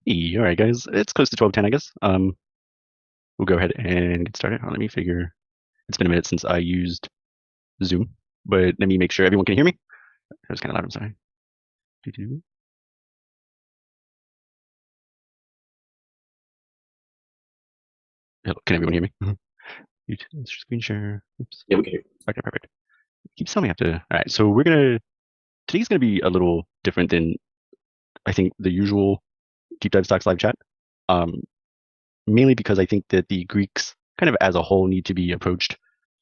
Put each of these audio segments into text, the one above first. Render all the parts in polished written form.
Hey, all right, guys. It's close to 12:10, I guess. We'll go ahead and get started. Let me figure. It's been a minute since I used Zoom, but let me make sure everyone can hear me. That was kind of loud. I'm sorry. Doo-doo. Hello, can everyone hear me? YouTube screen share. Oops. Yeah, we can hear you. Okay, perfect. Keeps telling me I have to. All right, so today's gonna be a little different than I think the usual deep dive stocks live chat. Um, Mainly because I think that the Greeks kind of as a whole need to be approached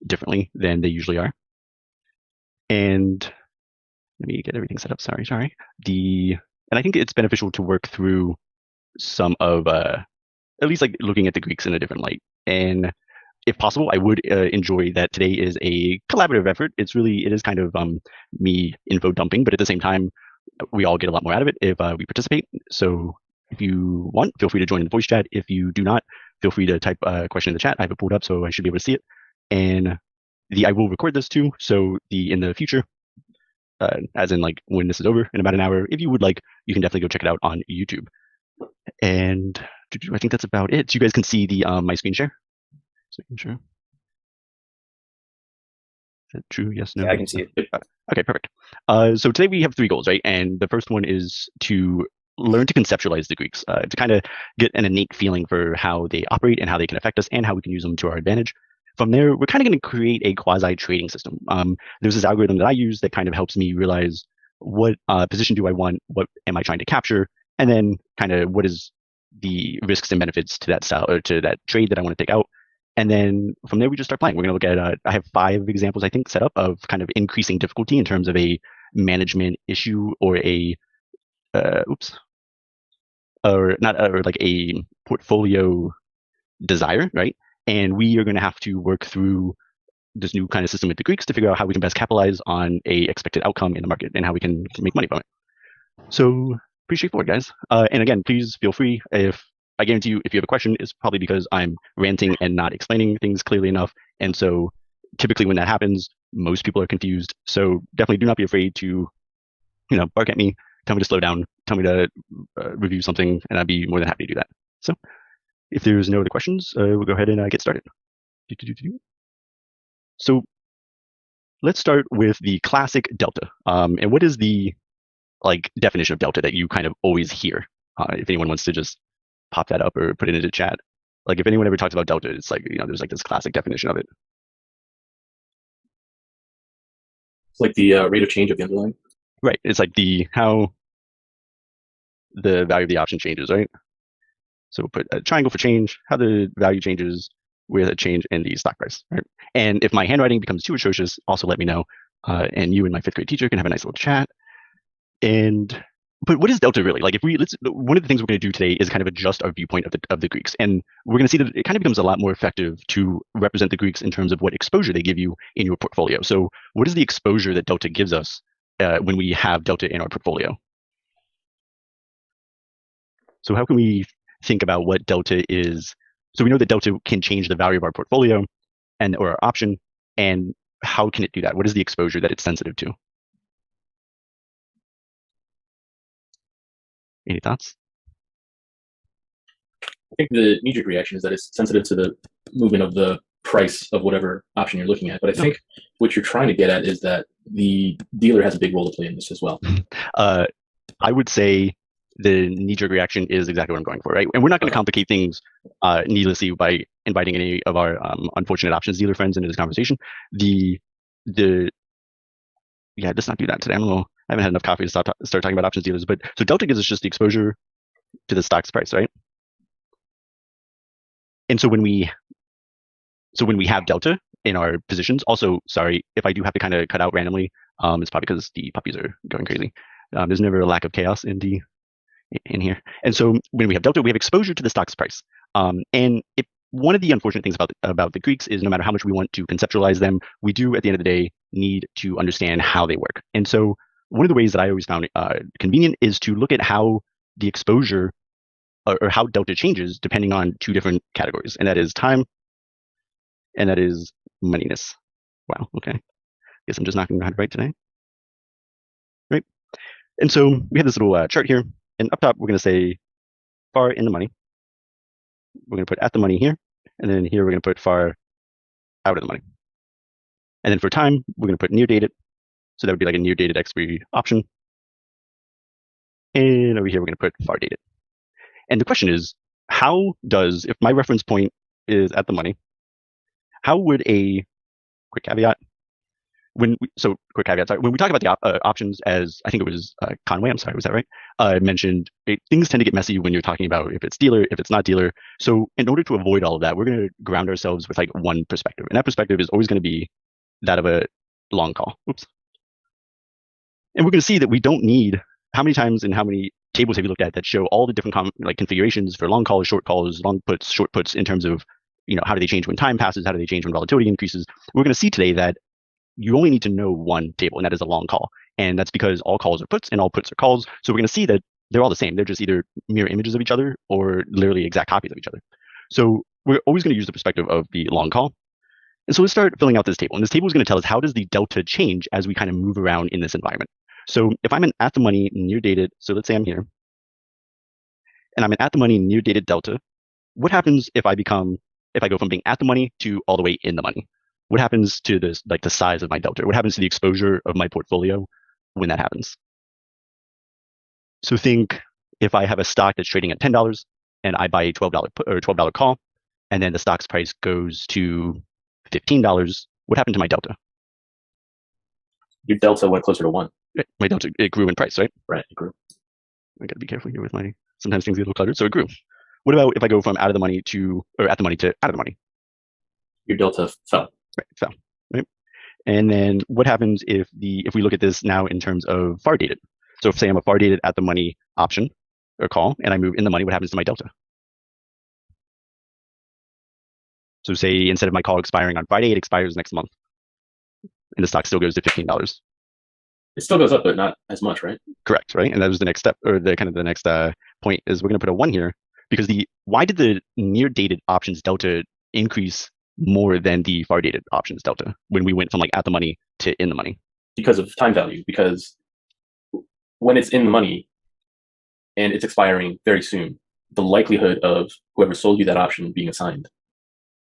differently than they usually are. And let me get everything set up. Sorry. And I think it's beneficial to work through some of at least like looking at the Greeks in a different light. And if possible, I would enjoy that today is a collaborative effort. It is kind of me info dumping, but at the same time, we all get a lot more out of it if we participate. So if you want, feel free to join in the voice chat. If you do not, feel free to type a question in the chat. I have it pulled up, so I should be able to see it. And I will record this too. So in the future, as in like when this is over in about an hour, if you would like, you can definitely go check it out on YouTube. And I think that's about it. So you guys can see the my screen share. Screen share. Is that true? Yes, no. Yeah, I can see it. Okay, perfect. So today we have three goals, right? And the first one is to learn to conceptualize the Greeks, to kind of get an innate feeling for how they operate and how they can affect us and how we can use them to our advantage. From there, we're kind of going to create a quasi trading system. There's this algorithm that I use that kind of helps me realize what position do I want, what am I trying to capture, and then kind of what is the risks and benefits to that style or to that trade that I want to take out. And then from there, we just start playing. We're going to look at, I have 5 examples, I think, set up of kind of increasing difficulty in terms of a management issue or oops, or not, or like a portfolio desire, right? And we are going to have to work through this new kind of system with the Greeks to figure out how we can best capitalize on a expected outcome in the market and how we can make money from it. So pretty straightforward, guys. And again, please feel free if I guarantee you, if you have a question, it's probably because I'm ranting and not explaining things clearly enough. And so typically when that happens, most people are confused. So definitely do not be afraid to, bark at me, tell me to slow down, tell me to review something, and I'd be more than happy to do that. So if there's no other questions, we'll go ahead and get started. So let's start with the classic delta. And what is the definition of delta that you kind of always hear? If anyone wants to just pop that up or put it into chat. Like if anyone ever talks about delta, it's like, there's like this classic definition of it. It's like the rate of change of the underlying. Right. It's like how the value of the option changes, right? So we'll put a triangle for change, how the value changes with a change in the stock price, right? And if my handwriting becomes too atrocious, also let me know. And you and my 5th grade teacher can have a nice little chat. But what is delta really? Like one of the things we're going to do today is kind of adjust our viewpoint of the Greeks. And we're going to see that it kind of becomes a lot more effective to represent the Greeks in terms of what exposure they give you in your portfolio. So what is the exposure that delta gives us when we have delta in our portfolio? So how can we think about what delta is? So we know that delta can change the value of our portfolio or our option. And how can it do that? What is the exposure that it's sensitive to? Any thoughts? I think the knee-jerk reaction is that it's sensitive to the movement of the price of whatever option you're looking at. But I think what you're trying to get at is that the dealer has a big role to play in this as well. I would say the knee-jerk reaction is exactly what I'm going for, right? And we're not going to complicate things needlessly by inviting any of our unfortunate options dealer friends into this conversation. Yeah, let's not do that today. I haven't had enough coffee to start talking about options dealers. But so delta gives us just the exposure to the stock's price, right? And so when we have delta in our positions, also, sorry, if I do have to kind of cut out randomly, it's probably because the puppies are going crazy. There's never a lack of chaos in here. And so when we have delta, we have exposure to the stock's price. And one of the unfortunate things about the Greeks is no matter how much we want to conceptualize them, we do at the end of the day need to understand how they work. And so one of the ways that I always found convenient is to look at how the exposure or how delta changes depending on 2 different categories, and that is time and that is moneyness. Wow, okay. Guess I'm just not going to write today. Right? And so we have this little chart here, and up top we're going to say far in the money. We're going to put at the money here. And then here we're going to put far out of the money. And then for time, we're going to put near dated. So that would be like a near dated expiry option. And over here, we're going to put far dated. And the question is, how does, if my reference point is at the money, how would a quick caveat, when we talk about the options, as I think it was Conway, I'm sorry, was that right? Mentioned things tend to get messy when you're talking about if it's dealer, if it's not dealer. So in order to avoid all of that, we're going to ground ourselves with like one perspective. And that perspective is always going to be that of a long call. Oops. And we're going to see that we don't need, how many times and how many tables have you looked at that show all the different configurations for long calls, short calls, long puts, short puts in terms of, how do they change when time passes? How do they change when volatility increases? We're going to see today that you only need to know one table, and that is a long call. And that's because all calls are puts and all puts are calls. So we're going to see that they're all the same. They're just either mirror images of each other or literally exact copies of each other. So we're always going to use the perspective of the long call. And so let's start filling out this table. And this table is going to tell us how does the delta change as we kind of move around in this environment. So if I'm an at the money near dated, so let's say I'm here, and I'm an at the money near dated delta, what happens if I go from being at the money to all the way in the money? What happens to this, like the size of my delta? What happens to the exposure of my portfolio when that happens? So think if I have a stock that's trading at $10 and I buy a $12 put or $12 call, and then the stock's price goes to $15, what happened to my delta? Your delta went closer to 1. My delta, it grew in price, right? Right, it grew. I gotta be careful here with sometimes things get a little cluttered, so it grew. What about if I go from out of the money or at the money to out of the money? Your delta fell. Right, fell. Right. And then what happens if we look at this now in terms of far dated? So if say I'm a far dated at the money option or call, and I move in the money, what happens to my delta? So say instead of my call expiring on Friday, it expires next month, and the stock still goes to $15. It still goes up, but not as much, right? Correct, right? And that was the next step, or the next point is we're going to put a 1 here, because why did the near dated options delta increase more than the far dated options delta when we went from like at the money to in the money? Because of time value. Because when it's in the money and it's expiring very soon, the likelihood of whoever sold you that option being assigned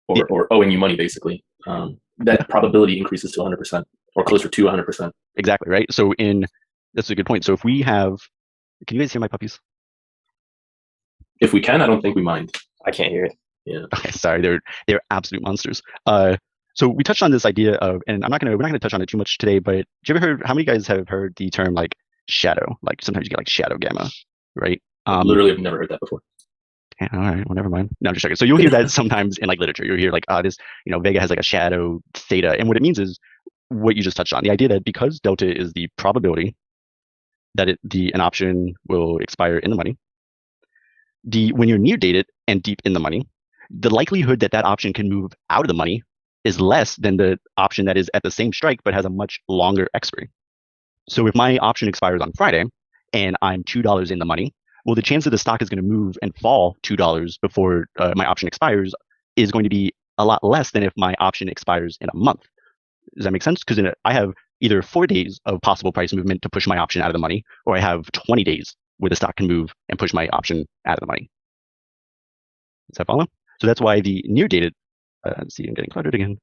or owing you money, basically, that probability increases to 100% or closer to 100%. Exactly, right? So that's a good point. So if we have, can you guys hear my puppies? If we can, I don't think we mind. I can't hear it. Yeah. Okay, sorry, they're absolute monsters. So we touched on this idea of, and we're not gonna touch on it too much today, but how many guys have heard the term like shadow? Like sometimes you get like shadow gamma, right? Literally, I've never heard that before. Yeah, all right, well, never mind. No, I'm just checking. So you'll hear that sometimes in like literature. You'll hear like, this, Vega has like a shadow theta, and what it means is what you just touched on, the idea that because delta is the probability that an option will expire in the money, when you're near dated and deep in the money, the likelihood that option can move out of the money is less than the option that is at the same strike but has a much longer expiry. So if my option expires on Friday and I'm $2 in the money, well, the chance that the stock is going to move and fall $2 before my option expires is going to be a lot less than if my option expires in a month. Does that make sense? Because I have either 4 days of possible price movement to push my option out of the money, or I have 20 days where the stock can move and push my option out of the money. Does that follow? So that's why the near dated, let's see, I'm getting cluttered again.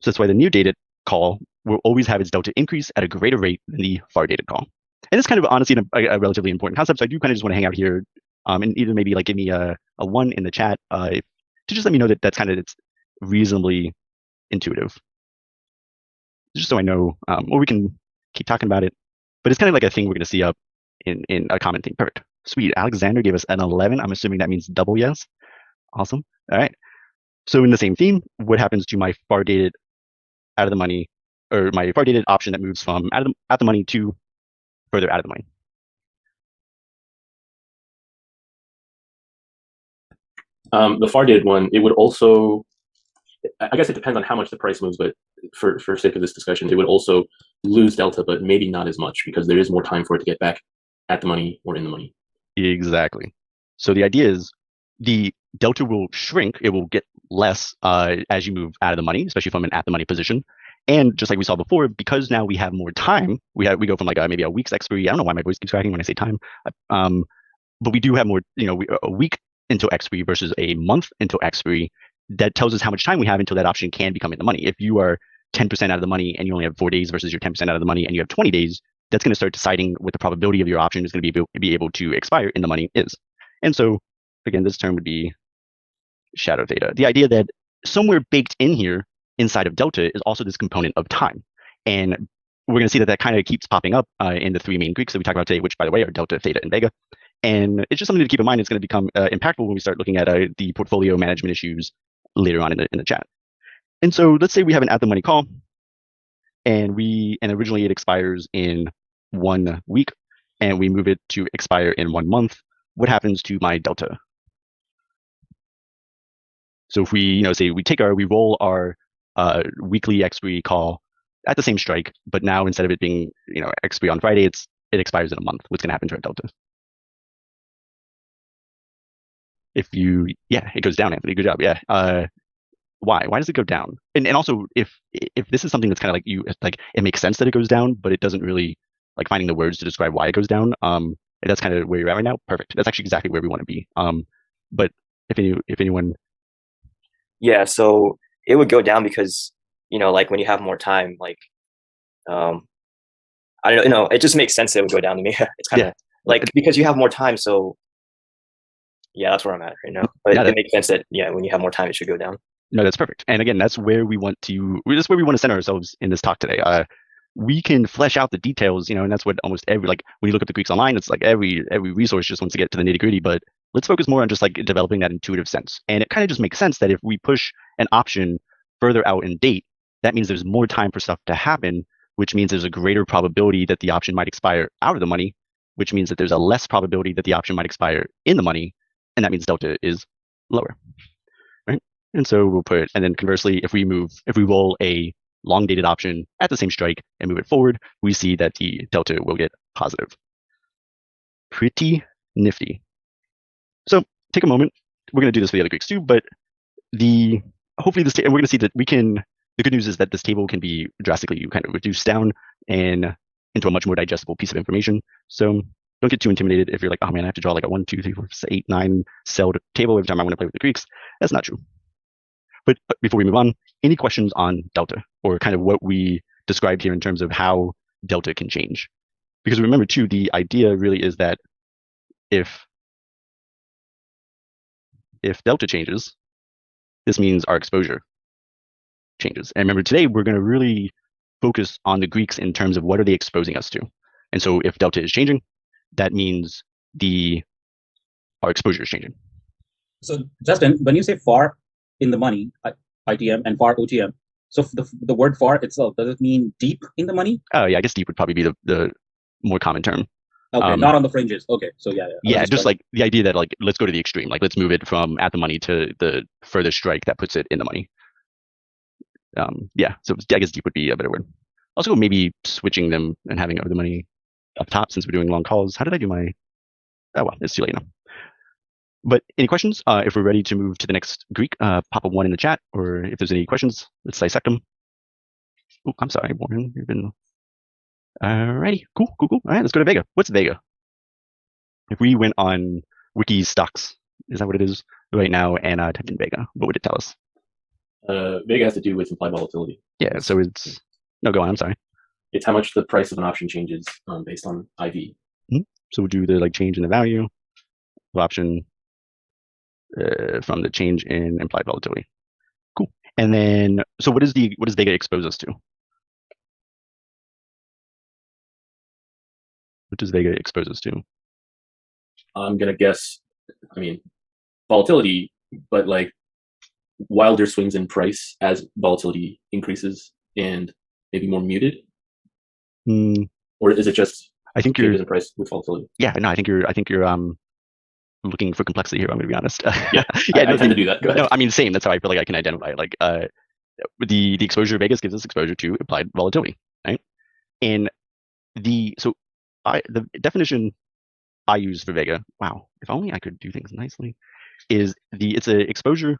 So that's why the near dated call will always have its delta increase at a greater rate than the far dated call. And it's kind of honestly a relatively important concept. So I do kind of just want to hang out here and either maybe like give me a 1 in the chat to just let me know that that's kind of, it's reasonably intuitive. Just so I know, or we can keep talking about it. But it's kind of like a thing we're going to see up in a common thing. Perfect. Sweet. Alexander gave us an 11. I'm assuming that means double yes. Awesome. All right. So in the same theme, what happens to my far dated out of the money, or my far dated option that moves from out the money to further out of the money? The far dated one, it would also, I guess it depends on how much the price moves, but for sake of this discussion, it would also lose delta, but maybe not as much because there is more time for it to get back at the money or in the money. Exactly. So the idea is the delta will shrink. It will get less as you move out of the money, especially from an at the money position. And just like we saw before, because now we have more time, we go from like maybe a week's expiry. I don't know why my voice keeps cracking when I say time. but we do have more, a week until expiry versus a month until expiry. That tells us how much time we have until that option can become in the money. If you are 10% out of the money and you only have 4 days versus you're 10% out of the money and you have 20 days, that's going to start deciding what the probability of your option is going to be able to expire in the money is. And so, again, this term would be shadow theta. The idea that somewhere baked in here inside of delta is also this component of time. And we're going to see that kind of keeps popping up in the three main Greeks that we talk about today, which, by the way, are delta, theta, and vega. And it's just something to keep in mind. It's going to become impactful when we start looking at the portfolio management issues later on in the chat. And so let's say we have an at-the-money call, and originally it expires in 1 week, and we move it to expire in 1 month. What happens to my delta? So if we, say we roll our weekly expiry call at the same strike, but now instead of it being, expiry on Friday, it expires in a month. What's going to happen to our delta? It goes down, Anthony. Good job. Yeah. Why? Why does it go down? And also, if this is something that's kind of like it makes sense that it goes down, but it doesn't really like finding the words to describe why it goes down. That's kind of where you're at right now. Perfect. That's actually exactly where we want to be. But if anyone, yeah, so it would go down because like when you have more time, like I don't know, it just makes sense that it would go down to me. It's kind of like because you have more time, so yeah, that's where I'm at right now. But it makes sense that when you have more time, it should go down. No, that's perfect. And again, that's where we want to center ourselves in this talk today. We can flesh out the details, and that's what almost when you look at the Greeks online, it's like every resource just wants to get to the nitty gritty, but let's focus more on just like developing that intuitive sense. And it kind of just makes sense that if we push an option further out in date, that means there's more time for stuff to happen, which means there's a greater probability that the option might expire out of the money, which means that there's a less probability that the option might expire in the money, and that means delta is lower, right? And so we'll and then conversely, if we roll a long dated option at the same strike and move it forward, we see that the delta will get positive. Pretty nifty. So take a moment. We're going to do this for the other Greeks too, but hopefully we're going to see that the good news is that this table can be drastically kind of reduced down and into a much more digestible piece of information. So don't get too intimidated if you're like, oh man, I have to draw like a 1, 2, 3, 4, 8, 9 celled table every time I want to play with the Greeks. That's not true. But before we move on, any questions on delta or kind of what we described here in terms of how delta can change? Because remember too, the idea really is that if delta changes, this means our exposure changes. And remember, today we're going to really focus on the Greeks in terms of what are they exposing us to. And so if delta is changing, that means our exposure is changing. So Justin, when you say far in the money, ITM, and far OTM, so the word far itself, does it mean deep in the money? Oh yeah, I guess deep would probably be the more common term. Okay, not on the fringes. Okay, so yeah, just like the idea that like let's go to the extreme, like let's move it from at the money to the further strike that puts it in the money. Yeah, so I guess deep would be a better word. Also, maybe switching them and having over the money up top since we're doing long calls. How did I do my? Oh well, it's too late now. But any questions? If we're ready to move to the next Greek, pop a 1 in the chat, or if there's any questions, let's dissect them. Oh, I'm sorry, Warren. You've been. Alrighty, cool. All right, let's go to Vega. What's Vega? If we went on Wiki Stocks, is that what it is right now? And typed in Vega, what would it tell us? Vega has to do with implied volatility. Yeah, so it's no, go on. I'm sorry. It's how much the price of an option changes based on IV. So we'll do the change in the value of option from the change in implied volatility. Cool. And then, so what does Vega expose us to? What does Vega expose us to? I'm gonna guess. Volatility, but like wilder swings in price as volatility increases and maybe more muted. Or is it just? I think you're in price with volatility. Yeah, no, I think you're looking for complexity here. I'm going to be honest. Yeah, I tend to do that. Go ahead. No, same. That's how I feel like I can identify it. Like the exposure of Vegas gives us exposure to implied volatility, right? And the definition I use for Vega, wow, if only I could do things nicely, is it's an exposure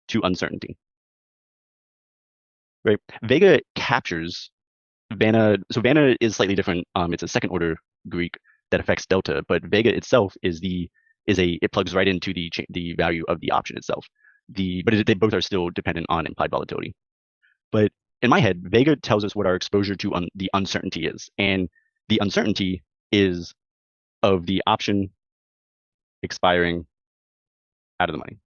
to uncertainty, right? Vega captures Vanna. So Vanna is slightly different. It's a second order Greek. that affects delta, but Vega itself it plugs right into the value of the option itself. But they both are still dependent on implied volatility. But in my head, Vega tells us what our exposure to the uncertainty is, and the uncertainty is of the option expiring out of the money.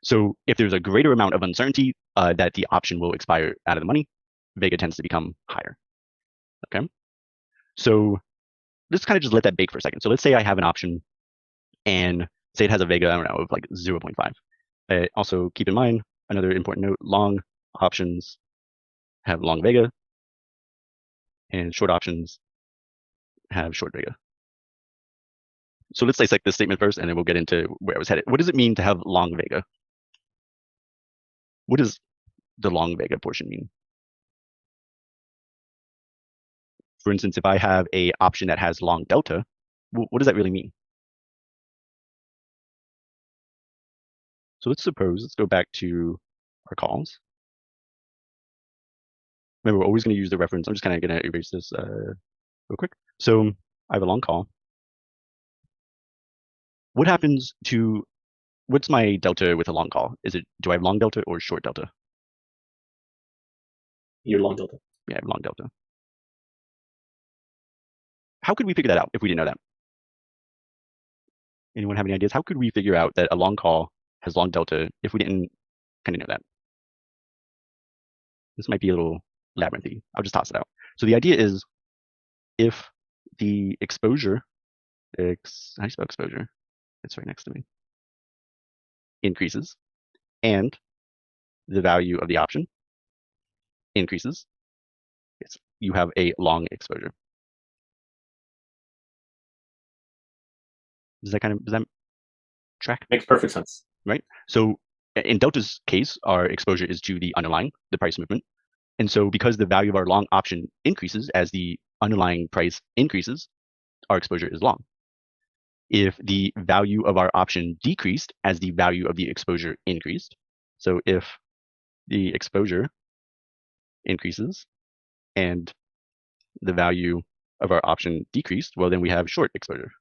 So if there's a greater amount of uncertainty that the option will expire out of the money, Vega tends to become higher. Okay. So let's kind of just let that bake for a second. So let's say I have an option and say it has a Vega, I don't know, of like 0.5. Also keep in mind, another important note, long options have long Vega and short options have short Vega. So let's dissect this statement first, and then we'll get into where I was headed. What does it mean to have long Vega? What does the long Vega portion mean? For instance, if I have a option that has long delta, what does that really mean? So let's go back to our calls. Remember, we're always going to use the reference. I'm just kind of going to erase this real quick. So I have a long call. What's my delta with a long call? Do I have long delta or short delta? Your long delta. Yeah, I have long delta. How could we figure that out if we didn't know that? Anyone have any ideas? How could we figure out that a long call has long delta if we didn't kind of know that? This might be a little labyrinthy. I'll just toss it out. So the idea is if the exposure, how do you spell exposure? It's right next to me, increases, and the value of the option increases, you have a long exposure. Does that track? Makes perfect sense. Right? So in delta's case, our exposure is to the price movement. And so because the value of our long option increases as the underlying price increases, our exposure is long. If the value of our option decreased as the value of the exposure increased, so if the exposure increases and the value of our option decreased, well, then we have short exposure.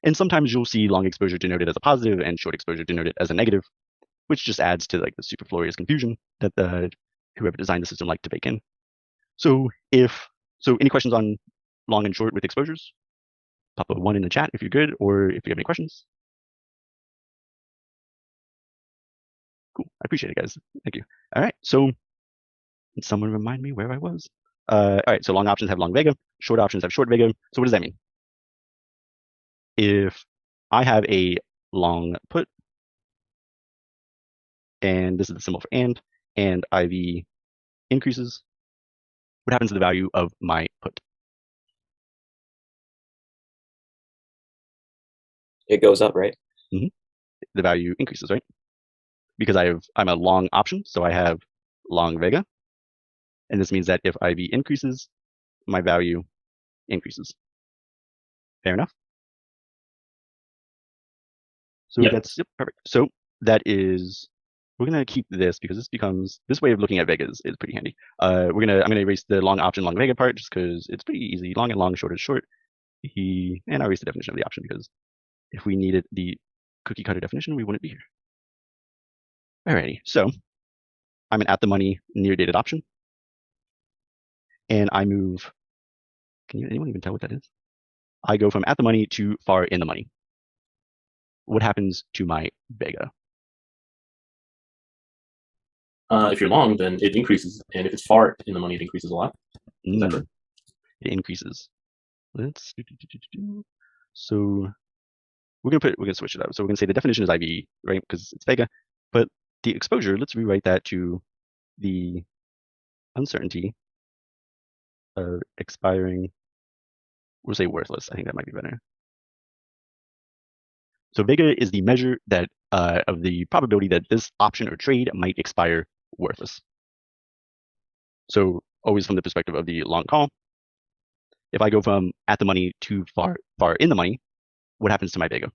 And sometimes you'll see long exposure denoted as a positive and short exposure denoted as a negative, which just adds to like the superfluous confusion that whoever designed the system liked to bake in. So any questions on long and short with exposures? Pop a 1 in the chat if you're good, or if you have any questions. Cool. I appreciate it, guys. Thank you. All right. So can someone remind me where I was? All right. So long options have long Vega. Short options have short Vega. So what does that mean? If I have a long put, and this is the symbol for and IV increases, what happens to the value of my put? It goes up, right? Mm-hmm. The value increases, right? Because I'm a long option, so I have long Vega. And this means that if IV increases, my value increases. Fair enough? So yep. That's perfect. So that is, we're gonna keep this because this way of looking at Vega is pretty handy. I'm gonna erase the long option, long Vega part just because it's pretty easy. Long and long, short is short. And I'll erase the definition of the option because if we needed the cookie cutter definition, we wouldn't be here. Alrighty, so I'm an at the money near dated option. And I move, anyone even tell what that is? I go from at the money to far in the money. What happens to my Vega? If you're long, then it increases. And if it's far in the money, it increases a lot. It increases. So we're gonna switch it up. So we're gonna say the definition is IV, right? Because it's Vega. But the exposure, let's rewrite that to the uncertainty of expiring. We'll say worthless. I think that might be better. So Vega is the measure that of the probability that this option or trade might expire worthless. So always from the perspective of the long call. If I go from at the money to far in the money, what happens to my Vega?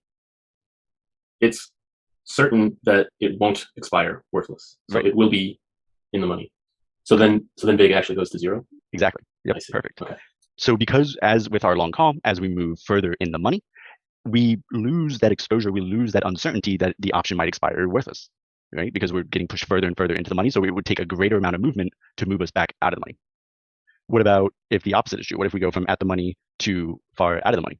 It's certain that it won't expire worthless. So it will be in the money. So then Vega actually goes to 0? Exactly. Yep, perfect. Okay. So because as with our long call, as we move further in the money, we lose that exposure, we lose that uncertainty that the option might expire worthless, right? Because we're getting pushed further and further into the money. So it would take a greater amount of movement to move us back out of the money. What about if the opposite is true? What if we go from at the money to far out of the money?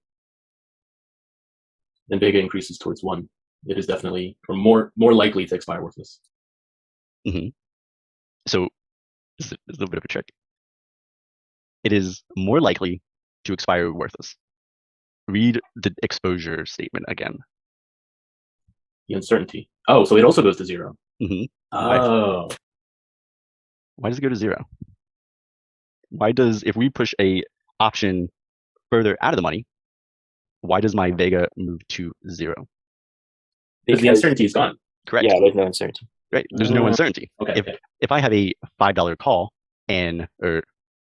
Then Vega increases towards 1. It is definitely or more likely to expire worthless. Mm-hmm. So this is a little bit of a trick. It is more likely to expire worthless. Read the exposure statement again. The uncertainty. Oh, so it also goes to 0. Mm-hmm. Oh. Why does it go to 0? Why does, if we push a option further out of the money, why does my Vega move to 0? Because the uncertainty is gone. Correct. Yeah, there's no uncertainty. Right. There's no uncertainty. Okay. If I have a $5 call or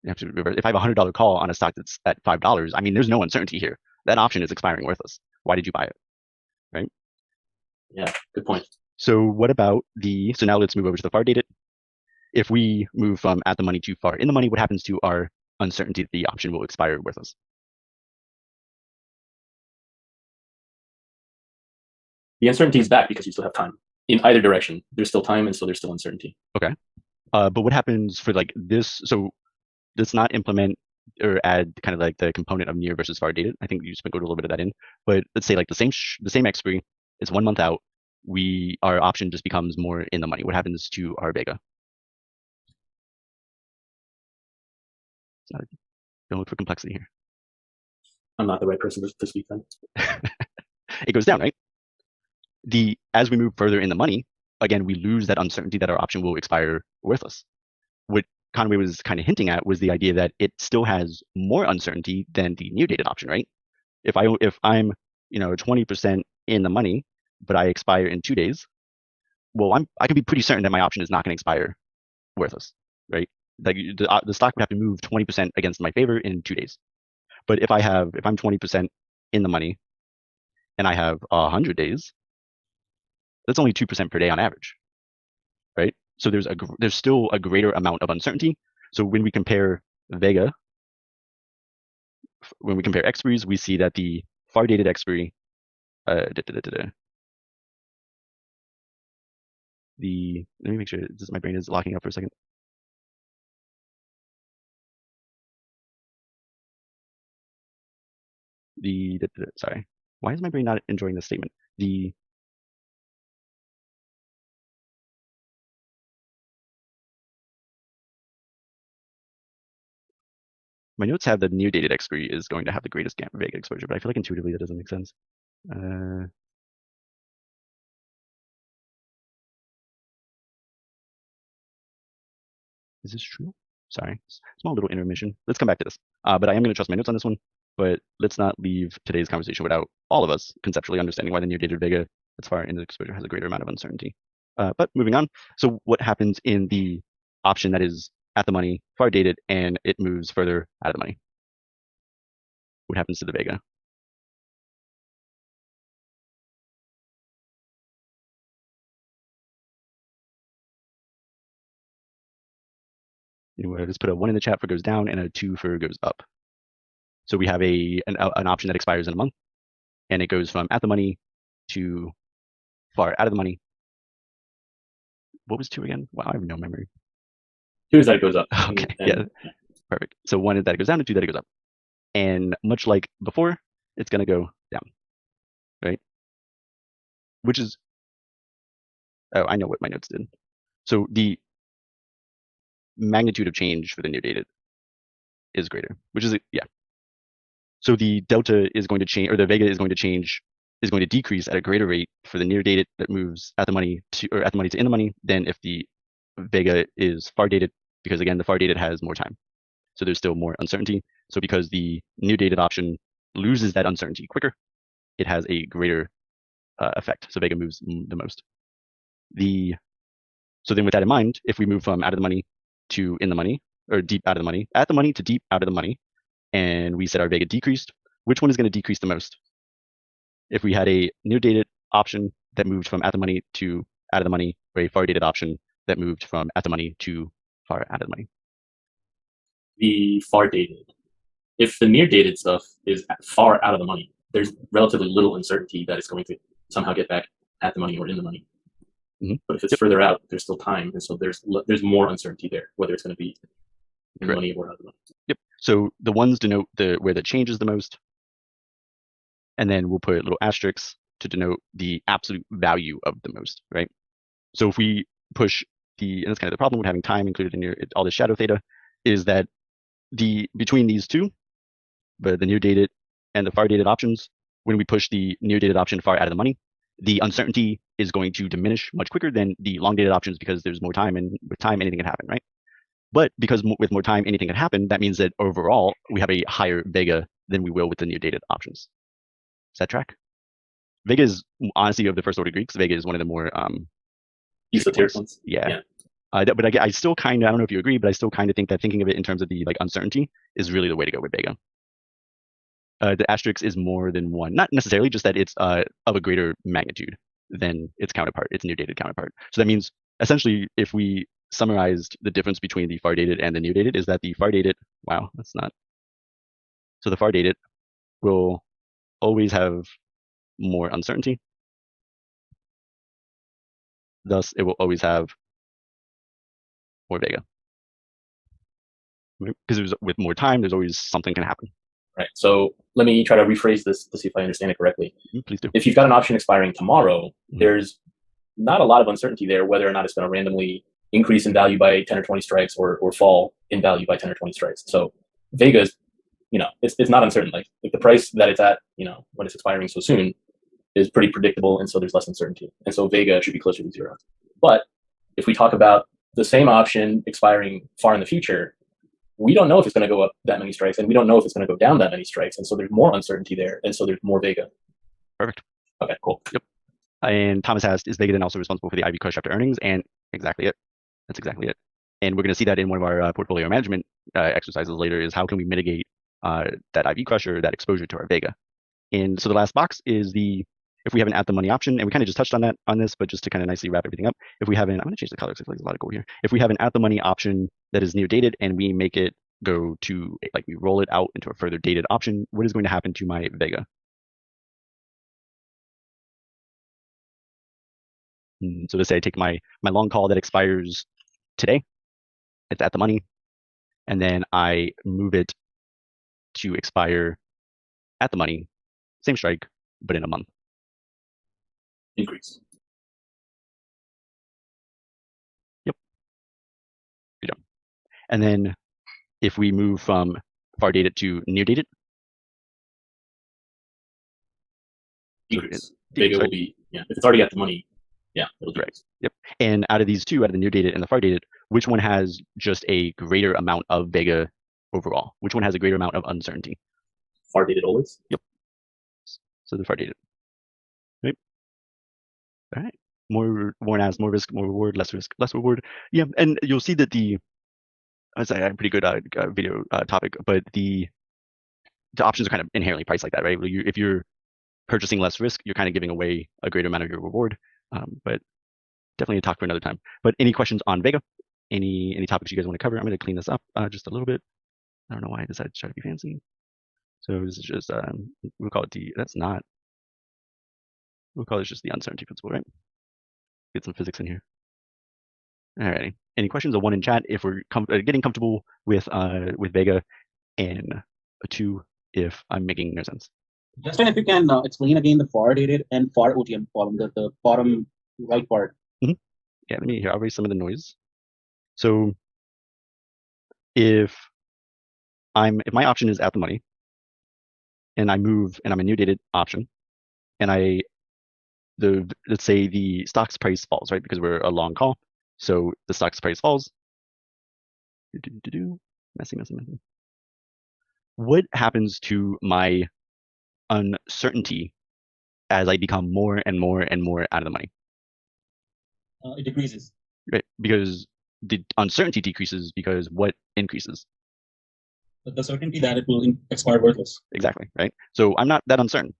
if I have a $100 call on a stock that's at $5, I mean, there's no uncertainty here. That option is expiring worthless. Why did you buy it? Right? Yeah, good point. So what about so now let's move over to the far dated. If we move from at the money to far in the money, what happens to our uncertainty that the option will expire worthless? The uncertainty is back because you still have time. In either direction, there's still time, and so there's still uncertainty. Okay. But what happens for like this? So let's not implement or add kind of like the component of near versus far dated. I think you sprinkled a little bit of that in. But let's say like the same expiry, it's 1 month out. Our option just becomes more in the money. What happens to our Vega? Don't look for complexity here. I'm not the right person to speak then. It goes down, right? As we move further in the money, again, we lose that uncertainty that our option will expire worthless. What Conway was kind of hinting at was the idea that it still has more uncertainty than the near dated option, right? If I'm 20% in the money, but I expire in 2 days, well, I can be pretty certain that my option is not going to expire worthless, right? Like the stock would have to move 20% against my favor in 2 days. But if I'm 20% in the money and I have 100 days, that's only 2% per day on average, right? So there's still a greater amount of uncertainty. So when we compare Vega, when we compare expiries, we see that the far dated expiry, let me make sure my brain is locking up for a second. Sorry, why is my brain not enjoying this statement? My notes have the near dated expiry is going to have the greatest Vega exposure, but I feel like intuitively that doesn't make sense. Is this true? Sorry, small little intermission. Let's come back to this. But I am going to trust my notes on this one. But let's not leave today's conversation without all of us conceptually understanding why the near dated Vega as far in the exposure has a greater amount of uncertainty. But moving on. So what happens in the option that is at the money, far dated, and it moves further out of the money? What happens to the Vega? Just put a 1 in the chat for goes down and a 2 for goes up. So we have an option that expires in a month, and it goes from at the money to far out of the money. What was 2 again? Wow, I have no memory. 2 is that it goes up. Okay, yeah, perfect. So 1 is that it goes down, and 2 that it goes up. And much like before, it's going to go down, right? Which is, oh, I know what my notes did. So the magnitude of change for the near dated is greater, which is, yeah. So the delta is going to change, or the Vega is going to decrease at a greater rate for the near dated that moves at the money to in the money than if the Vega is far dated, because again, the far dated has more time. So there's still more uncertainty. So because the near dated option loses that uncertainty quicker, it has a greater effect. So Vega moves the most. So then with that in mind, if we move from out of the money to in the money, or deep out of the money, at the money to deep out of the money, and we said our Vega decreased, which one is going to decrease the most? If we had a near dated option that moved from at the money to out of the money, or a far dated option that moved from at the money to far out of the money? The far dated. if the near dated stuff is far out of the money, there's relatively little uncertainty that it's going to somehow get back at the money or in the money. But if it's further out, there's still time, and so there's more uncertainty there, whether it's going to be in the money or out of the money. Yep. So the ones denote where the change is the most, and then we'll put little asterisks to denote the absolute value of the most, right? So if we push and that's kind of the problem with having time included in all the shadow theta, is that between these two, the near dated and the far dated options, when we push the near dated option far out of the money, the uncertainty is going to diminish much quicker than the long dated options because there's more time, and with time anything can happen, right? But because with more time anything can happen, that means that overall we have a higher Vega than we will with the near dated options. Does that track? Vega is honestly, of the first order Greeks, Vega is one of the more esoteric ones. Yeah. But I still kind of, I don't know if you agree, but I still kind of think that thinking of it in terms of the uncertainty is really the way to go with Vega. The asterisk is more than one, not necessarily, just that it's of a greater magnitude than its counterpart, its near dated counterpart. So that means essentially, if we summarized the difference between the far dated and the near dated, is that the far dated, wow, that's not. So the far dated will always have more uncertainty. Thus, it will always have more Vega. Because with more time, there's always something can happen. Right. So let me try to rephrase this to see if I understand it correctly. Please do. If you've got an option expiring tomorrow, there's not a lot of uncertainty there whether or not it's going to randomly increase in value by 10 or 20 strikes or fall in value by 10 or 20 strikes. So Vega's, it's not uncertain. Like the price that it's at, when it's expiring so soon is pretty predictable, and so there's less uncertainty. And so Vega should be closer to 0. But if we talk about the same option expiring far in the future, we don't know if it's going to go up that many strikes, and we don't know if it's going to go down that many strikes. And so there's more uncertainty there, and so there's more Vega. Perfect. Okay, cool. Yep. And Thomas asked, is Vega then also responsible for the IV crush after earnings? And exactly it. That's exactly it. And we're going to see that in one of our portfolio management exercises later, is how can we mitigate that IV crush or that exposure to our Vega. And so the last box is if we have an at the money option, and we kind of just touched on this, but just to kind of nicely wrap everything up, if we have I'm going to change the color because I feel like there's a lot of gold here. If we have an at the money option that is near dated and we make it go to, we roll it out into a further dated option, what is going to happen to my Vega? So let's say I take my long call that expires today, it's at the money, and then I move it to expire at the money, same strike, but in a month. Increase. Yep. Good job. And then if we move from far dated to near dated, decrease. Vega will be, if it's already at the money, it'll decrease. Yep. And out of these two, out of the near dated and the far dated, which one has just a greater amount of Vega overall? Which one has a greater amount of uncertainty? Far dated always? Yep. So the far dated. Right. All right. More as more risk, more reward, less risk, less reward. Yeah, and you'll see that that's a pretty good video topic, but the options are kind of inherently priced like that, right? If you're purchasing less risk, you're kind of giving away a greater amount of your reward. But definitely a talk for another time. But any questions on Vega? Any topics you guys want to cover? I'm going to clean this up just a little bit. I don't know why I decided to try to be fancy. So this is just we'll call it we'll call it just the uncertainty principle, right? Get some physics in here. Alrighty. Any questions? A 1 in chat if we're getting comfortable with Vega, and a 2 if I'm making no sense. Justin, if you can explain again the far dated and far OTM column, the bottom right part. Yeah, I'll raise some of the noise. So if my option is at the money, and I move and I'm a new dated option, and let's say the stock's price falls, right? Because we're a long call. So the stock's price falls. Messy. What happens to my uncertainty as I become more and more and more out of the money? It decreases. Right, because the uncertainty decreases because what increases? But the certainty that it will expire worthless. Exactly, right? So I'm not that uncertain.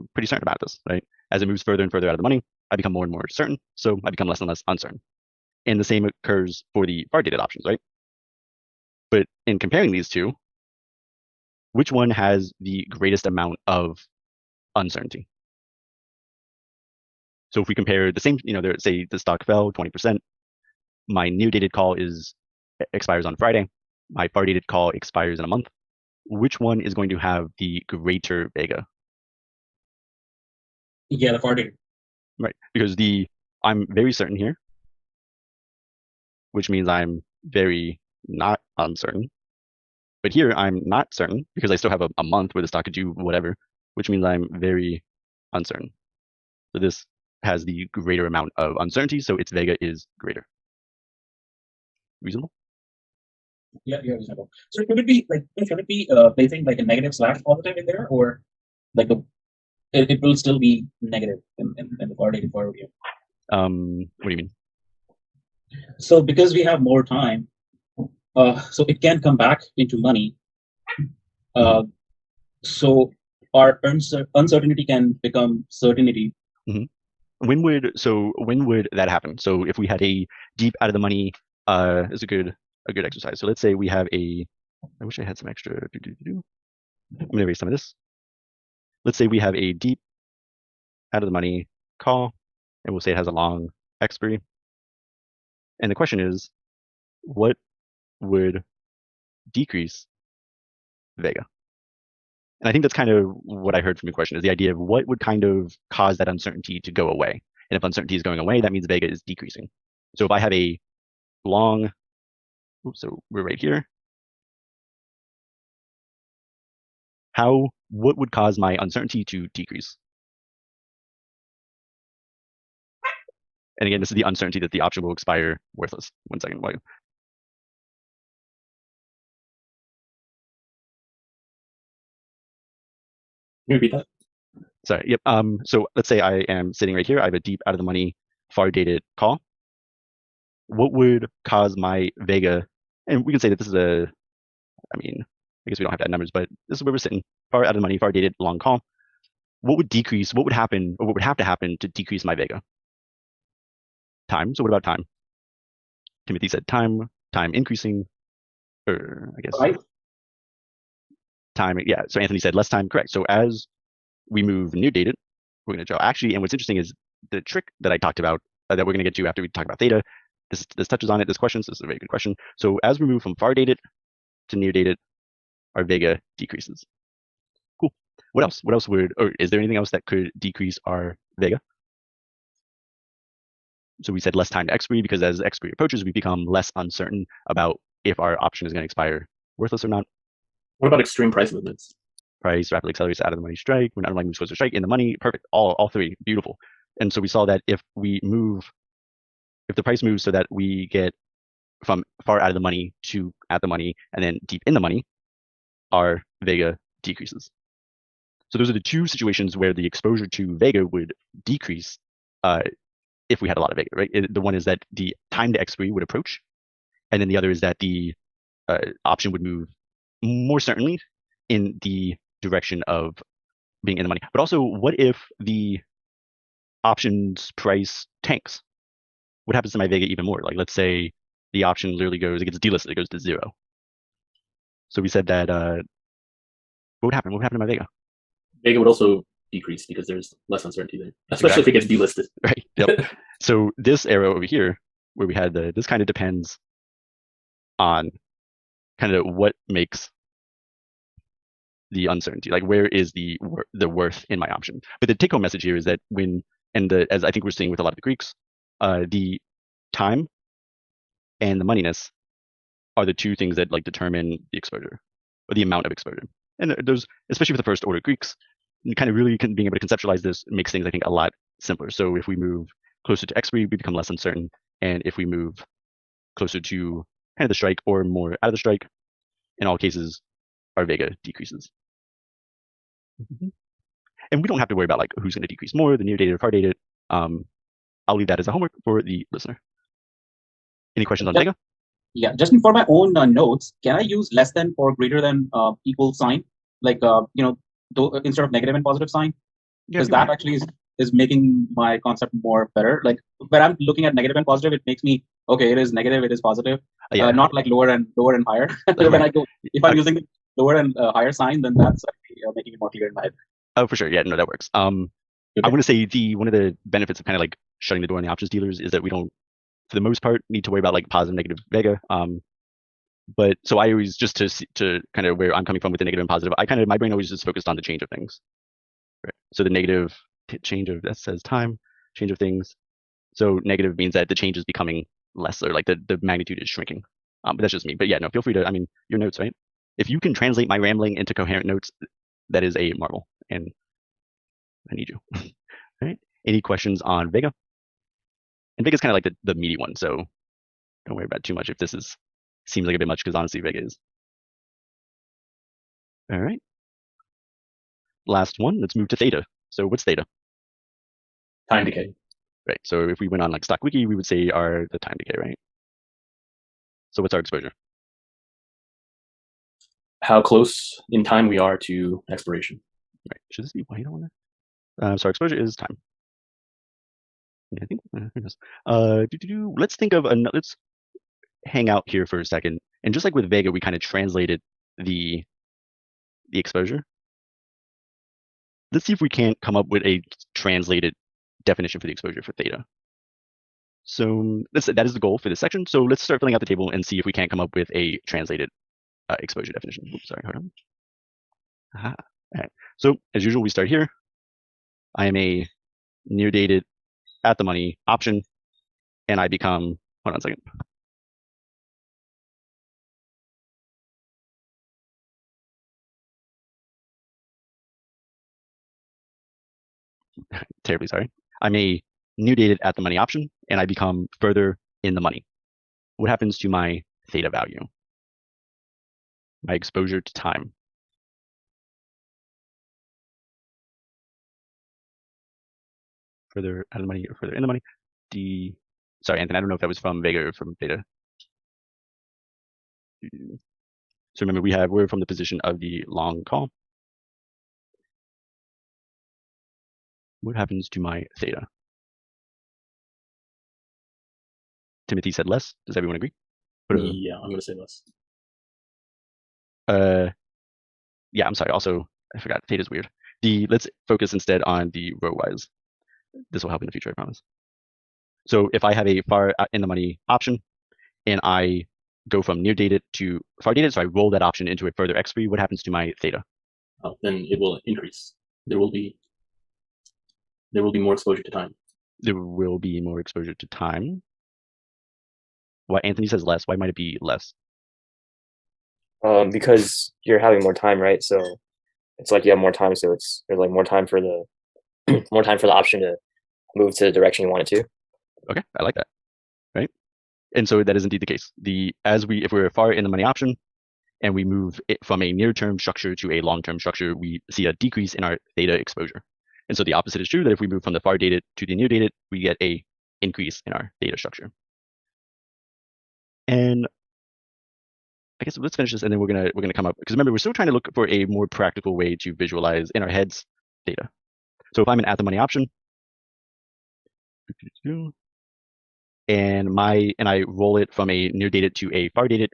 I'm pretty certain about this, right? As it moves further and further out of the money, I become more and more certain, so I become less and less uncertain. And the same occurs for the far dated options, right? But in comparing these two, which one has the greatest amount of uncertainty? So if we compare the same, say the stock fell 20%, my new dated call expires on Friday, my far dated call expires in a month. Which one is going to have the greater Vega? Yeah, the far dated. Right, because I'm very certain here, which means I'm very not uncertain. But here I'm not certain because I still have a month where the stock could do whatever, which means I'm very uncertain. So this has the greater amount of uncertainty, so its Vega is greater. Reasonable? Yeah, reasonable. So should it be placing like a negative slash all the time in there, or like it will still be negative in the far dated far OTM? What do you mean? So because we have more time, so it can come back into money. So our uncertainty can become certainty. Mm-hmm. When would that happen? So if we had a deep out of the money, is a good exercise. So let's say we have I wish I had some extra. I'm gonna erase some of this. Let's say we have a deep out of the money call, and we'll say it has a long expiry. And the question is, what would decrease Vega? And I think that's kind of what I heard from your question, is the idea of what would kind of cause that uncertainty to go away. And if uncertainty is going away, that means Vega is decreasing. So if I have a long, so we're right here. What would cause my uncertainty to decrease? And again, this is the uncertainty that the option will expire worthless. 1 second. While Can you repeat that? Sorry. Yep. So let's say I am sitting right here. I have a deep out of the money, far dated call. What would cause my Vega? And we can say that this is I guess we don't have that numbers, but this is where we're sitting. Far out of the money, far dated, long call. What would decrease? What would happen, or what would have to happen to decrease my Vega? Time. So what about time? Timothy said time increasing, or I guess Right. time. Yeah. So Anthony said less time. Correct. So as we move near dated, we're going to draw. Actually, and what's interesting is the trick that I talked about that we're going to get to after we talk about theta. This touches on it. This question. So this is a very good question. So as we move from far dated to near dated, our Vega decreases. Cool. What else? Or is there anything else that could decrease our Vega? So we said less time to expiry, because as expiry approaches, we become less uncertain about if our option is going to expire worthless or not. What about extreme price movements? Price rapidly accelerates out of the money strike. We're not unlikely moves closer to strike in the money. Perfect. All three. Beautiful. And so we saw that if the price moves so that we get from far out of the money to at the money and then deep in the money, our Vega decreases. So those are the two situations where the exposure to Vega would decrease if we had a lot of Vega, right? The one is that the time to expiry would approach, and then the other is that the option would move more certainly in the direction of being in the money. But also, what if the option's price tanks? What happens to my Vega even more? Like, let's say the option literally it gets delisted, it goes to 0. So we said that what would happen? What would happen to my Vega? Vega would also decrease because there's less uncertainty there, especially if it gets delisted. Right. Yep. So this arrow over here, where we had this kind of depends on kind of what makes the uncertainty, like where is the worth in my option. But the take-home message here is that as I think we're seeing with a lot of the Greeks, the time and the moneyness are the two things that like determine the exposure or the amount of exposure. And those, especially for the first order Greeks, kind of really being able to conceptualize this makes things, I think, a lot simpler. So if we move closer to expiry, we become less uncertain. And if we move closer to kind of the strike or more out of the strike, in all cases, our Vega decreases. Mm-hmm. And we don't have to worry about like who's going to decrease more, the near dated or far dated. I'll leave that as a homework for the listener. Any questions on Vega? Yeah, just for my own notes, can I use less than or greater than equal sign, like instead of negative and positive sign? Because that actually is making my concept more better. Like when I'm looking at negative and positive, it makes me okay. It is negative. It is positive. Not like lower and higher. When I go, if I'm using lower and higher sign, then that's actually making it more clear in my head. Oh, for sure. Yeah, no, that works. I'm going to say one of the benefits of kind of like shutting the door on the options dealers is that we don't, for the most part, need to worry about like positive, negative Vega. But so I always, just to kind of where I'm coming from with the negative and positive, my brain always just focused on the change of things. Right. So the negative change of, that says time, change of things. So negative means that the change is becoming less, or like the magnitude is shrinking. But that's just me. But yeah, no, feel free to, I mean, your notes, right? If you can translate my rambling into coherent notes, that is a marvel, and I need you. All right. Any questions on Vega? And Vega's kind of like the meaty one, so don't worry about it too much if this seems like a bit much, because honestly, Vega is. All right. Last one, let's move to Theta. So what's Theta? Time decay. Right. So if we went on like StockWiki, we would say the time decay, right? So what's our exposure? How close in time we are to expiration. Right. Should this be white on there? So our exposure is time. I think. Let's think of let's hang out here for a second, and just like with Vega, we kind of translated the exposure. Let's see if we can't come up with a translated definition for the exposure for Theta. So that is the goal for this section. So let's start filling out the table and see if we can't come up with a translated exposure definition. Oops, sorry, hold on. Aha. All right. So as usual, we start here. I am a near dated at the money option, and I become, hold on a second. Terribly sorry. I'm a new dated at the money option, and I become further in the money. What happens to my Theta value? My exposure to time. Further out of the money or further in the money? Sorry, Anthony, I don't know if that was from Vega or from Theta. So remember, we're from the position of the long call. What happens to my Theta? Timothy said less. Does everyone agree? Yeah, I'm going to say less. Yeah, I'm sorry. Also, I forgot. Theta's weird. Let's focus instead on the row-wise. This will help in the future, I promise. So if I have a far in the money option, and I go from near dated to far dated, so I roll that option into a further expiry, what happens to my Theta? Oh, then it will increase. There will be more exposure to time. There will be more exposure to time. Why Anthony says less? Why might it be less? Because you're having more time, right? So it's like you have more time, so there's like more time for the option to move to the direction you want it to. Okay, I like that. Right, and so that is indeed the case. If we're far in the money option, and we move it from a near-term structure to a long-term structure, we see a decrease in our Theta exposure. And so the opposite is true, that if we move from the far dated to the near dated, we get a increase in our Theta structure. And I guess let's finish this, and then we're gonna come up, because remember, we're still trying to look for a more practical way to visualize in our heads Theta. So if I'm an at the money option, and I roll it from a near dated to a far dated.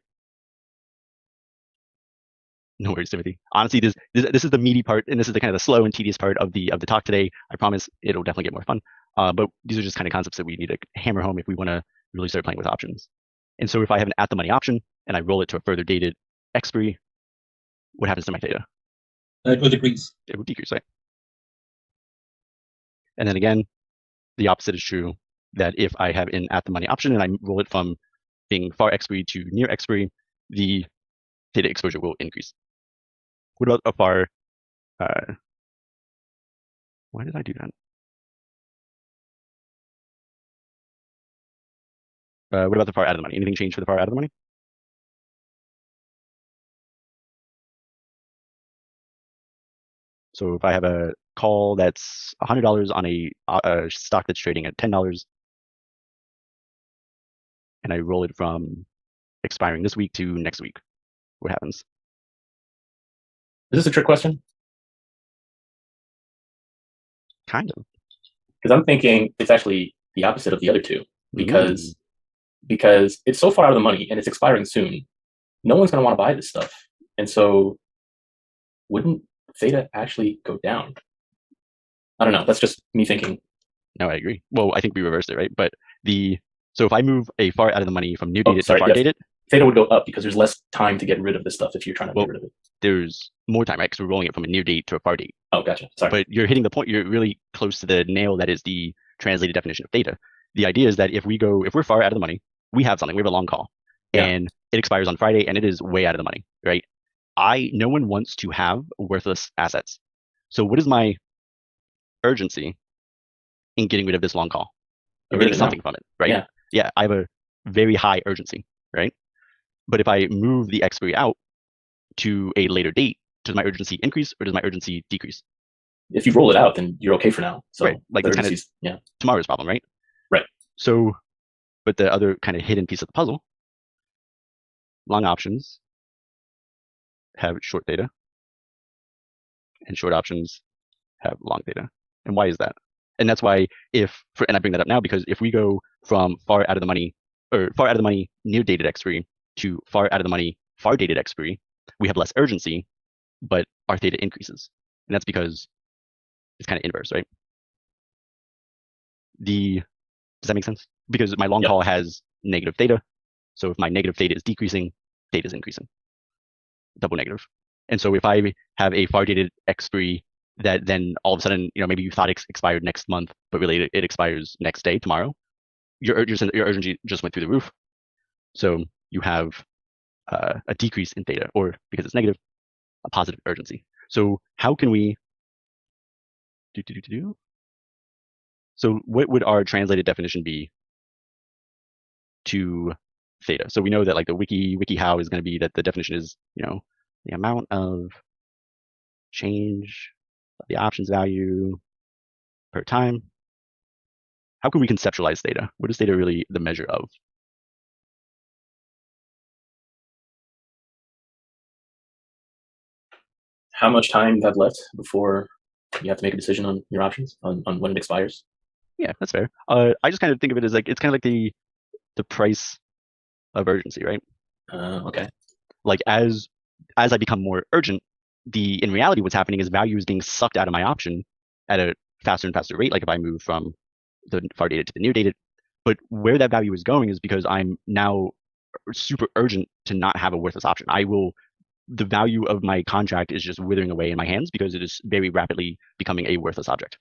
No worries, Timothy. Honestly, this is the meaty part, and this is the kind of the slow and tedious part of the talk today. I promise it'll definitely get more fun. But these are just kind of concepts that we need to hammer home if we want to really start playing with options. And so if I have an at the money option and I roll it to a further dated expiry, what happens to my Theta? It will decrease. It will decrease, right? And then again, the opposite is true, that if I have an at the money option and I roll it from being far expiry to near expiry, the Theta exposure will increase. What about a far? Why did I do that? What about the far out of the money? Anything change for the far out of the money? So if I have a call that's $100 on a stock that's trading at $10, and I roll it from expiring this week to next week, what happens? Is this a trick question? Kind of. Because I'm thinking it's actually the opposite of the other two. Because it's so far out of the money and it's expiring soon, no one's going to want to buy this stuff. And so wouldn't theta actually go down? I don't know. That's just me thinking. No, I agree. Well, I think we reversed it, right? But so if I move a far out of the money from near dated to far dated, theta would go up because there's less time to get rid of this stuff if you're trying to get rid of it. There's more time, right? Because we're rolling it from a near date to a far date. Oh, gotcha. Sorry. But you're hitting the point. You're really close to the nail that is the translated definition of theta. The idea is that if we're far out of the money, we have something. We have a long call, and it expires on Friday, and it is way out of the money, right? No one wants to have worthless assets. So what is my urgency in getting rid of this long call? I'm getting something from it, right? Yeah, I have a very high urgency, right? But if I move the expiry out to a later date, does my urgency increase or does my urgency decrease? If you roll it out, then you're okay for now. So right. Like that's kind of tomorrow's problem, right? Right. So, but the other kind of hidden piece of the puzzle, long options have short theta, and short options have long theta. And why is that? And that's why and I bring that up now because if we go from far out of the money near dated expiry to far out of the money far dated expiry, we have less urgency, but our theta increases. And that's because it's kind of inverse, right? Does that make sense? Because my long call has negative theta. So if my negative theta is decreasing, theta is increasing. Double negative. And so if I have a far dated expiry that then all of a sudden, maybe you thought it expired next month, but really it expires next day, tomorrow, your urgency just went through the roof. So you have a decrease in theta, or because it's negative, a positive urgency. So how can we So what would our translated definition be to theta? So we know that like the WikiHow is going to be that the definition is, the amount of change of the options value per time. How can we conceptualize theta? What is theta really the measure of? How much time you have left before you have to make a decision on your options, on when it expires? Yeah, that's fair. I just kind of think of it as like, it's kind of like the price of urgency, right? Okay. Like as I become more urgent, in reality, what's happening is value is being sucked out of my option at a faster and faster rate. Like if I move from the far dated to the near dated, but where that value is going is because I'm now super urgent to not have a worthless option. The value of my contract is just withering away in my hands because it is very rapidly becoming a worthless object,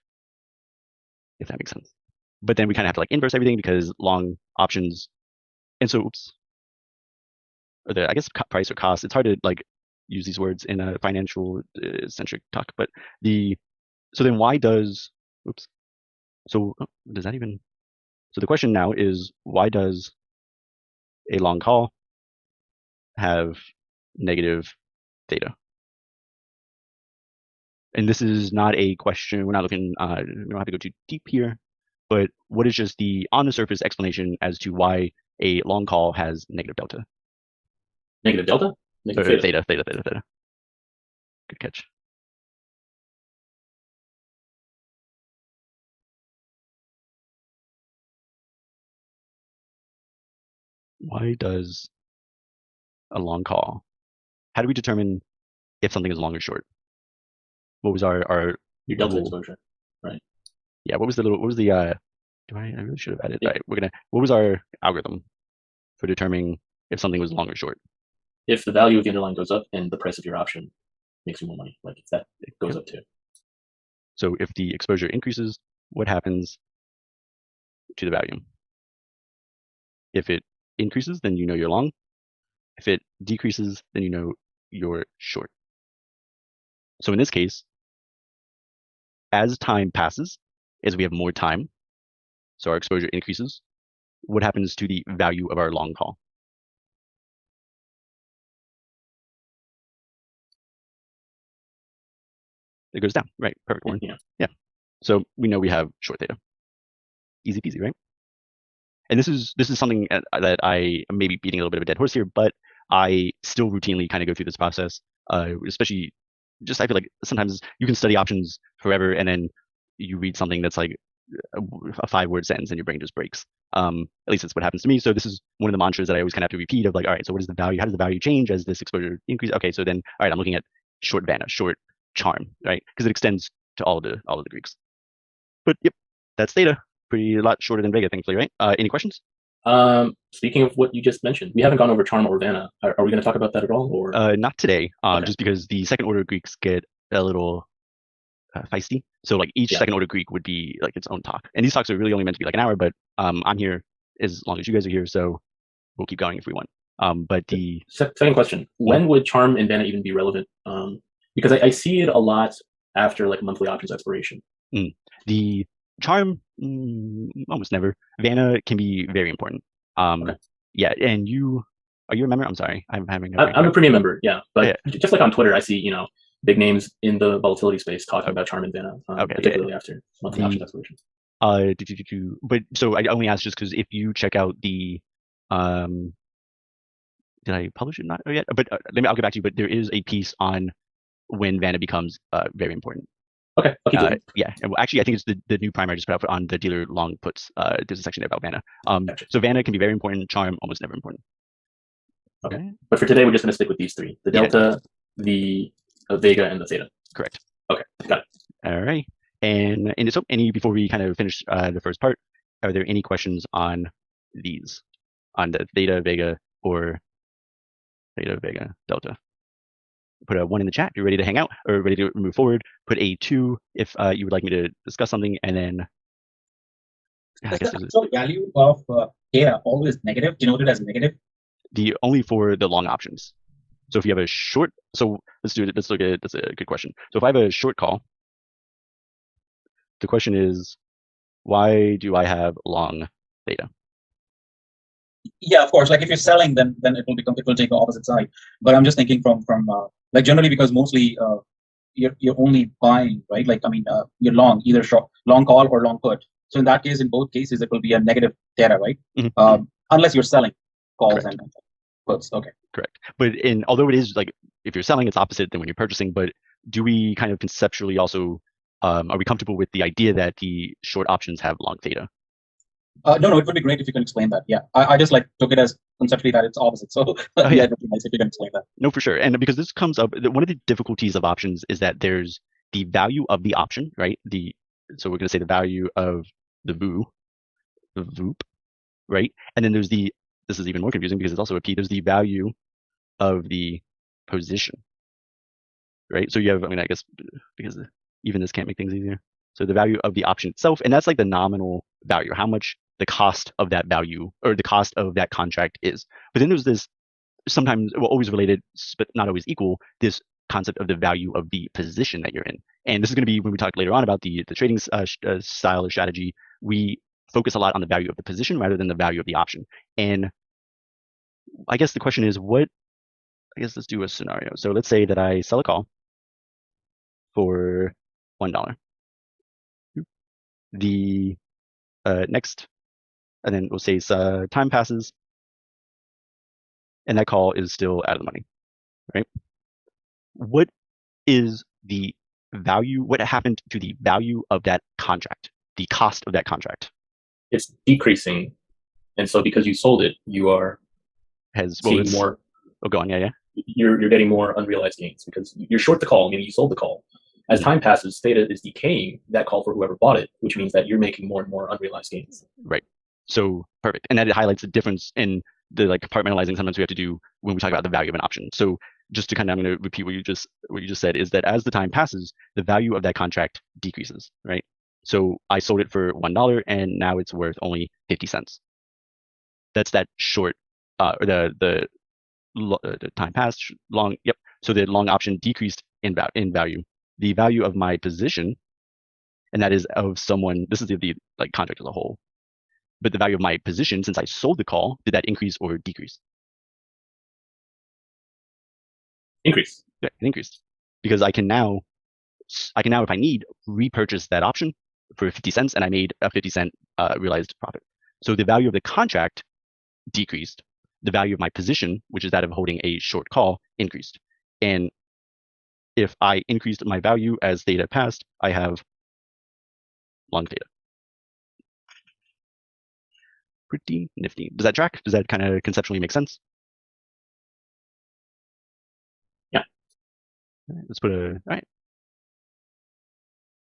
if that makes sense. But then we kind of have to like inverse everything because long options, and so I guess price or cost. It's hard to like use these words in a financial centric talk. But so then why does So does that even? So the question now is, why does a long call have negative theta? And this is not a question. We're not looking. We don't have to go too deep here. But what is just the on the surface explanation as to why a long call has negative delta? Negative delta? Negative theta. Good catch. Why does a long call? How do we determine if something is long or short? What was our your delta exposure, right? Yeah. What was the I really should have added. Yeah. Right. What was our algorithm for determining if something was long or short? If the value of the underlying goes up and the price of your option makes you more money, like if that it goes up too. So if the exposure increases, what happens to the value? If it increases, then you know you're long. If it decreases, then you know you're short. So in this case, as time passes, as we have more time, so our exposure increases, what happens to the value of our long call? It goes down, right? Perfect one. Yeah. So we know we have short theta. Easy peasy, right? And this is something that I may be beating a little bit of a dead horse here, but I still routinely kind of go through this process, especially I feel like sometimes you can study options forever and then you read something that's like a 5-word sentence and your brain just breaks. At least that's what happens to me. So this is one of the mantras that I always kind of have to repeat of like, all right, so what is the value? How does the value change as this exposure increases? Okay, so then, all right, I'm looking at short Vana, short charm, right? Because it extends to all of the Greeks. But yep, that's Theta. A lot shorter than Vega, thankfully, right? Any questions? Speaking of what you just mentioned, we haven't gone over charm or Vana. Are we going to talk about that at all, or not today? Okay. Just because the second order Greeks get a little feisty. So like each second order Greek would be like its own talk, and these talks are really only meant to be like an hour. But I'm here as long as you guys are here, so we'll keep going if we want. But the second question: when would charm and Vana even be relevant? Because I see it a lot after like monthly options expiration. The charm, almost never. Vana can be very important. Okay. Yeah, and are you a member? I'm sorry, I'm having. I'm a premium member, yeah. But just like on Twitter, I see big names in the volatility space talking about charm and Vana, particularly after monthly option expiration. But so I only asked just because if you check out the did I publish it? Not yet, but I'll get back to you. But there is a piece on when Vana becomes very important. Okay, I'll keep going. Yeah, and actually, I think it's the new primer I just put out on the dealer long puts. There's a section there about Vana. Gotcha. So Vana can be very important. Charm almost never important. Okay, but for today, we're just going to stick with these three: the delta, the Vega, and the Theta. Correct. Okay, got it. All right, and so before we kind of finish the first part, are there any questions on these, on the Theta, Vega, or Theta, Vega, Delta? Put a 1 in the chat if you're ready to hang out or ready to move forward. Put a 2 if you would like me to discuss something, and then I guess the value of Theta always negative, denoted as negative? Only for the long options. So if you have a short, so let's do it. Let's look at, that's a good question. So if I have a short call, the question is, why do I have long Theta? Yeah, of course. Like if you're selling, then it will take the opposite side. But I'm just thinking from like generally, because mostly you're only buying, right? Like I mean, you're long, either long call or long put. So in that case, in both cases, it will be a negative Theta, right? Mm-hmm. Unless you're selling calls. Correct. And puts. Okay. Correct. But although it is like if you're selling, it's opposite than when you're purchasing. But do we kind of conceptually also are we comfortable with the idea that the short options have long Theta? No, it would be great if you can explain that. Yeah, I just like took it as conceptually that it's opposite. So yeah, it would be nice if you can explain that. No, for sure. And because this comes up, one of the difficulties of options is that there's the value of the option, right? So we're going to say the value of the VOOP, right? And then this is even more confusing because it's also a P. There's the value of the position, right? So you have, I guess because even this can't make things easier. So the value of the option itself, and that's like the nominal value, how much the cost of that value or the cost of that contract is. But then there's this sometimes, well, always related, but not always equal, this concept of the value of the position that you're in. And this is going to be when we talk later on about the trading style or strategy. We focus a lot on the value of the position rather than the value of the option. And I guess the question is let's do a scenario. So let's say that I sell a call for $1. The next, and then we'll say time passes, and that call is still out of the money, right? What is the value? What happened to the value of that contract? The cost of that contract? It's decreasing, and so because you sold it, you are seeing more. Oh, go on. Yeah. You're getting more unrealized gains because you're short the call, meaning you sold the call. As time passes, Theta is decaying that call for whoever bought it, which means that you're making more and more unrealized gains. Right. So perfect. And that it highlights the difference in the compartmentalizing sometimes we have to do when we talk about the value of an option. So just to I'm going to repeat what you just said is that as the time passes, the value of that contract decreases, right? So I sold it for $1 and now it's worth only 50 cents. That's that short, or the time passed long. Yep. So the long option decreased in value. The value of my position, and that is of someone, this is the contract as a whole, but the value of my position since I sold the call, did that increase or decrease? Increase. Yeah, it increased. Because I can now, if I need, repurchase that option for 50 cents and I made a 50 cent realized profit. So the value of the contract decreased. The value of my position, which is that of holding a short call, increased. And if I increased my value as Theta passed, I have long Theta. Pretty nifty. Does that track? Does that kind of conceptually make sense? Yeah. right, let's put a, all right.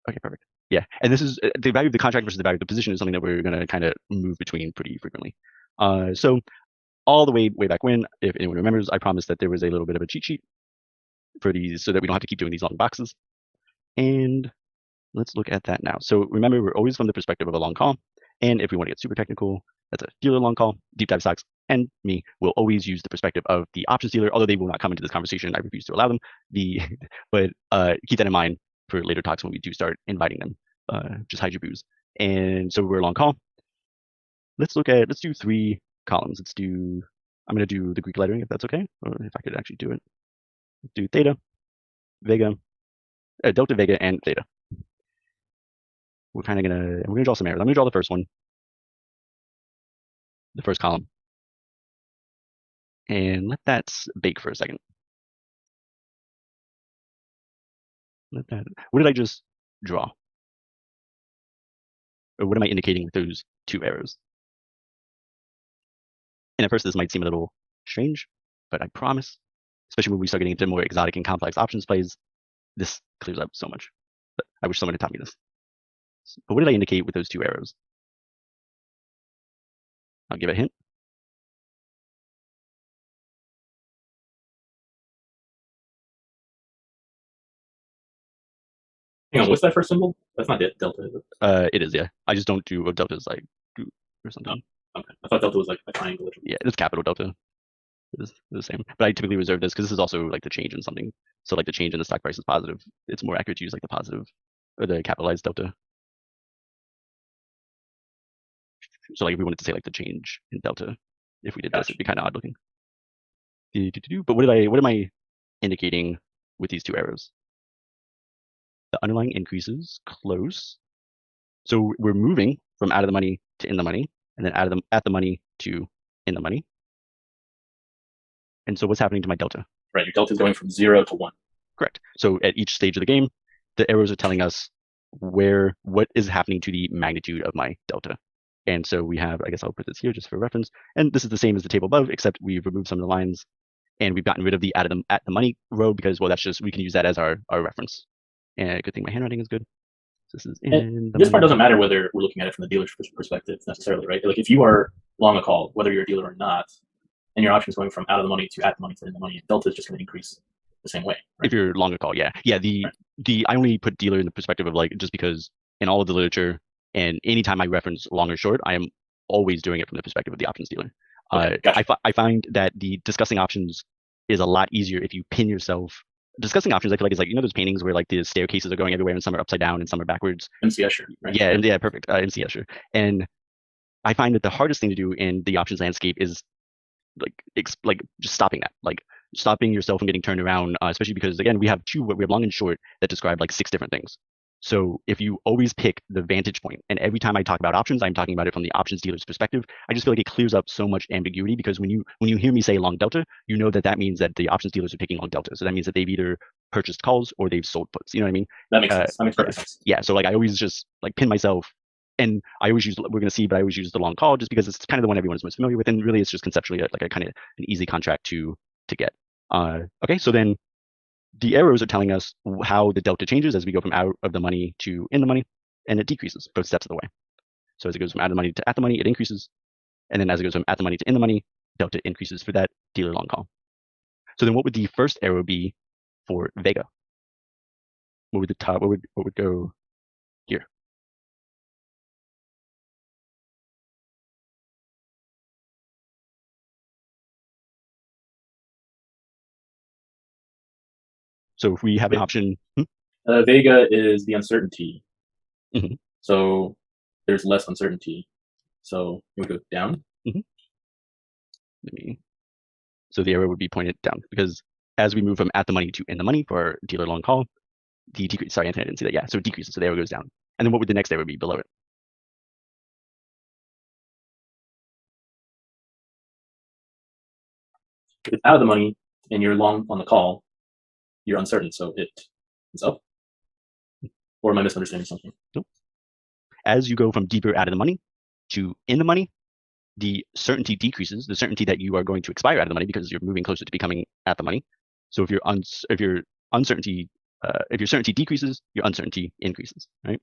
Okay, perfect. Yeah, and this is the value of the contract versus the value of the position is something that we're going to kind of move between pretty frequently. So all the way back when, if anyone remembers, I promised that there was a little bit of a cheat sheet for these so that we don't have to keep doing these long boxes. And let's look at that now. So remember, we're always from the perspective of a long call. And if we want to get super technical, that's a dealer long call. Deep dive stocks and me will always use the perspective of the options dealer, although they will not come into this conversation. I refuse to allow them. But keep that in mind for later talks when we do start inviting them. Just hide your booze. And so we're a long call. Let's do 3 columns. I'm going to do the Greek lettering if that's okay, or if I could actually do it. Let's do Theta, Vega, Delta, Vega, and Theta. We're gonna draw some arrows. I'm gonna draw the first one, the first column, and let that bake for a second. What did I just draw? Or what am I indicating with those 2 arrows? And at first this might seem a little strange, but I promise, especially when we start getting into more exotic and complex options plays, this clears up so much. But I wish someone had taught me this. But what did I indicate with those 2 arrows? I'll give a hint. Hang on, what's that first symbol? That's not delta, is it? It is, yeah. I just don't do what deltas like do or something. Oh, okay. I thought delta was like a triangle. Yeah, it's capital delta. It's the same. But I typically reserve this because this is also like the change in something. So like the change in the stock price is positive. It's more accurate to use like the positive or the capitalized delta. So like if we wanted to say like the change in delta, if we did this, it'd be kind of odd looking. But what am I indicating with these 2 arrows? The underlying increases close. So we're moving from out of the money to in the money, and then at the money to in the money. And so what's happening to my delta? Right, your delta is going from 0 to 1. Correct. So at each stage of the game, the arrows are telling us what is happening to the magnitude of my delta. And so we have, I guess I'll put this here just for reference. And this is the same as the table above, except we've removed some of the lines and we've gotten rid of the at the money row because, well, we can use that as our reference. And good thing my handwriting is good. So this is this part doesn't matter whether we're looking at it from the dealer's perspective necessarily, right? Like if you are long a call, whether you're a dealer or not, and your option is going from out of the money to at the money to in the money, delta is just going to increase the same way. Right? If you're long a call, yeah. I only put dealer in the perspective of like, just because in all of the literature and anytime I reference long or short, I am always doing it from the perspective of the options dealer. Okay, gotcha. I find that the discussing options is a lot easier if you pin yourself. Discussing options, I feel like, is like, those paintings where like the staircases are going everywhere and some are upside down and some are backwards. MC Escher, right? Yeah, perfect. MC Escher. And I find that the hardest thing to do in the options landscape is like just stopping that, like stopping yourself from getting turned around, especially because again we have long and short that describe like 6 different things. So if you always pick the vantage point, and every time I talk about options, I'm talking about it from the options dealer's perspective, I just feel like it clears up so much ambiguity, because when you hear me say long delta, you know that means that the options dealers are picking long delta. So that means that they've either purchased calls or they've sold puts. You know what I mean? That makes sense. That makes perfect sense. Yeah. So like I always just like pin myself, and I always use, we're going to see, but I always use the long call just because it's kind of the one everyone's most familiar with, and really it's just conceptually like a kind of an easy contract to get. Okay, so then the arrows are telling us how the delta changes as we go from out of the money to in the money, and it decreases both steps of the way. So as it goes from out of the money to at the money, it increases, and then as it goes from at the money to in the money, delta increases for that dealer long call. So then what would the first arrow be for Vega? What would the top? What would go here? So if we have an option, Vega is the uncertainty. Mm-hmm. So there's less uncertainty. So it would go down. Mm-hmm. So the arrow would be pointed down, because as we move from at the money to in the money for our dealer long call, the decrease. Sorry, Anthony, I didn't see that. Yeah, so it decreases. So the arrow goes down. And then what would the next arrow be below it? If it's out of the money and you're long on the call, you're uncertain, so it's up. Or am I misunderstanding something? Nope. As you go from deeper out of the money to in the money, the certainty decreases, the certainty that you are going to expire out of the money, because you're moving closer to becoming at the money. So if you're uncertainty, if your certainty decreases, your uncertainty increases, right?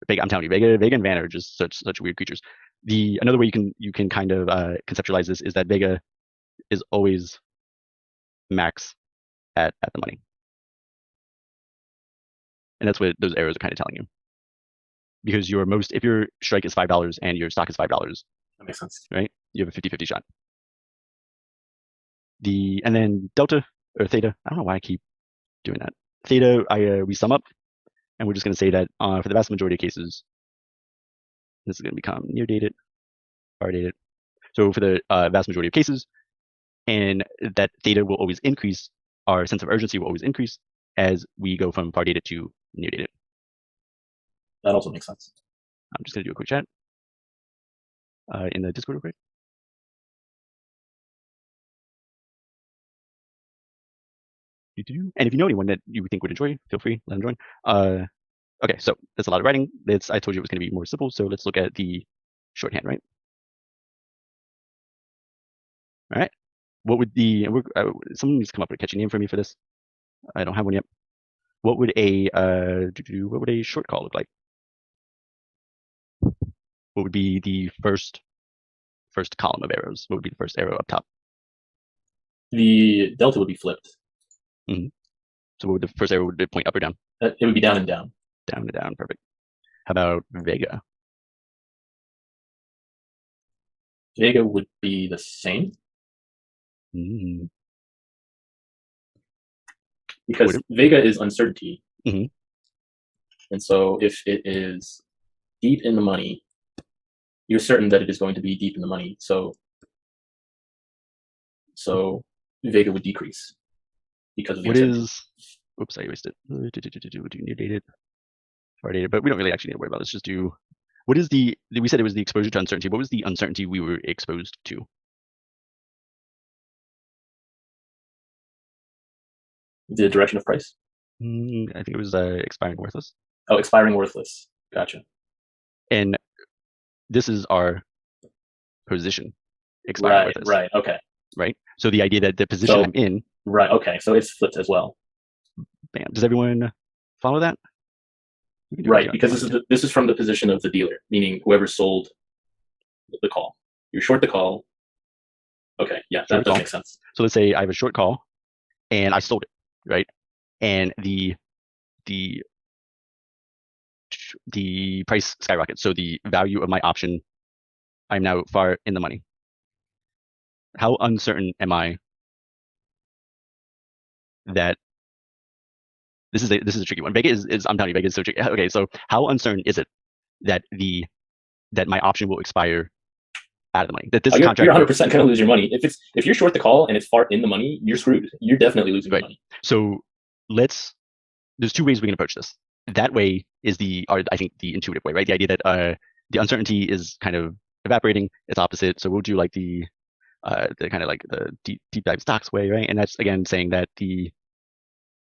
Vega, I'm telling you, Vega and vantage are just such weird creatures. Another way you can kind of conceptualize this is that Vega is always max at the money, and that's what those arrows are kind of telling you. Because if your strike is $5 and your stock is $5, that makes sense, right? You have a 50-50 shot. And then delta or theta, I don't know why I keep doing that. Theta, we sum up, and we're just going to say that for the vast majority of cases, this is going to become near dated, far dated. So for the vast majority of cases, and that theta will always increase, our sense of urgency will always increase as we go from far dated to near dated. That also makes sense. I'm just going to do a quick chat in the Discord real quick. And if you know anyone that you think would enjoy, feel free, let them join. Okay, so that's a lot of writing. I told you it was going to be more simple, so let's look at the shorthand, right? All right. What would someone needs to come up with a catchy name for me for this? I don't have one yet. What would a short call look like? What would be the first column of arrows? What would be the first arrow up top? The delta would be flipped. Mm-hmm. So what would the first arrow would point up or down? It would be down and down. Down and down, perfect. How about Vega? Vega would be the same. Mm-hmm. Because Vega is uncertainty. Mm-hmm. And so if it is deep in the money, you're certain that it is going to be deep in the money. So Vega would decrease because of the uncertainty. Oops, I erased it. We'll do near dated, far dated, but we don't really actually need to worry about it. Let's just do, we said it was the exposure to uncertainty. What was the uncertainty we were exposed to? The direction of price? I think it was expiring worthless. Oh, expiring worthless. Gotcha. And this is our position. Expiring worthless. Right. Okay. Right. So the idea that the position I'm in. Right. Okay. So it's flipped as well. Bam. Does everyone follow that? Right, because this is from the position of the dealer, meaning whoever sold the call. You short the call. Okay. Yeah, that does make sense. So let's say I have a short call, and I sold it. Right. And the price skyrockets. So the value of my option, I'm now far in the money. How uncertain am I that this is a tricky one? Vega is I'm telling you, Vega is so tricky. Okay, so how uncertain is it that my option will expire out of the money? That this contract, you're 100% going to lose your money. If you're short the call and it's far in the money, you're screwed. You're definitely losing money. So there's two ways we can approach this. That way is I think the intuitive way, right? The idea that the uncertainty is kind of evaporating, it's opposite. So we'll do like the kind of like the deep dive stocks way, right? And that's again saying that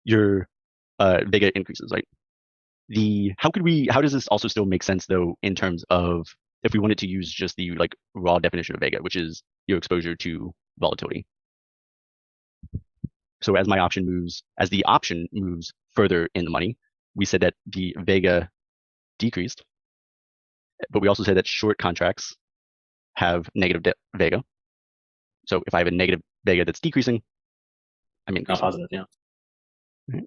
your Vega increases, right? How does this also still make sense though in terms of if we wanted to use just the like raw definition of Vega, which is your exposure to volatility? So as the option moves further in the money, we said that the Vega decreased, but we also said that short contracts have negative Vega. So if I have a negative Vega that's decreasing, I'm increasing. Not positive, yeah. Right.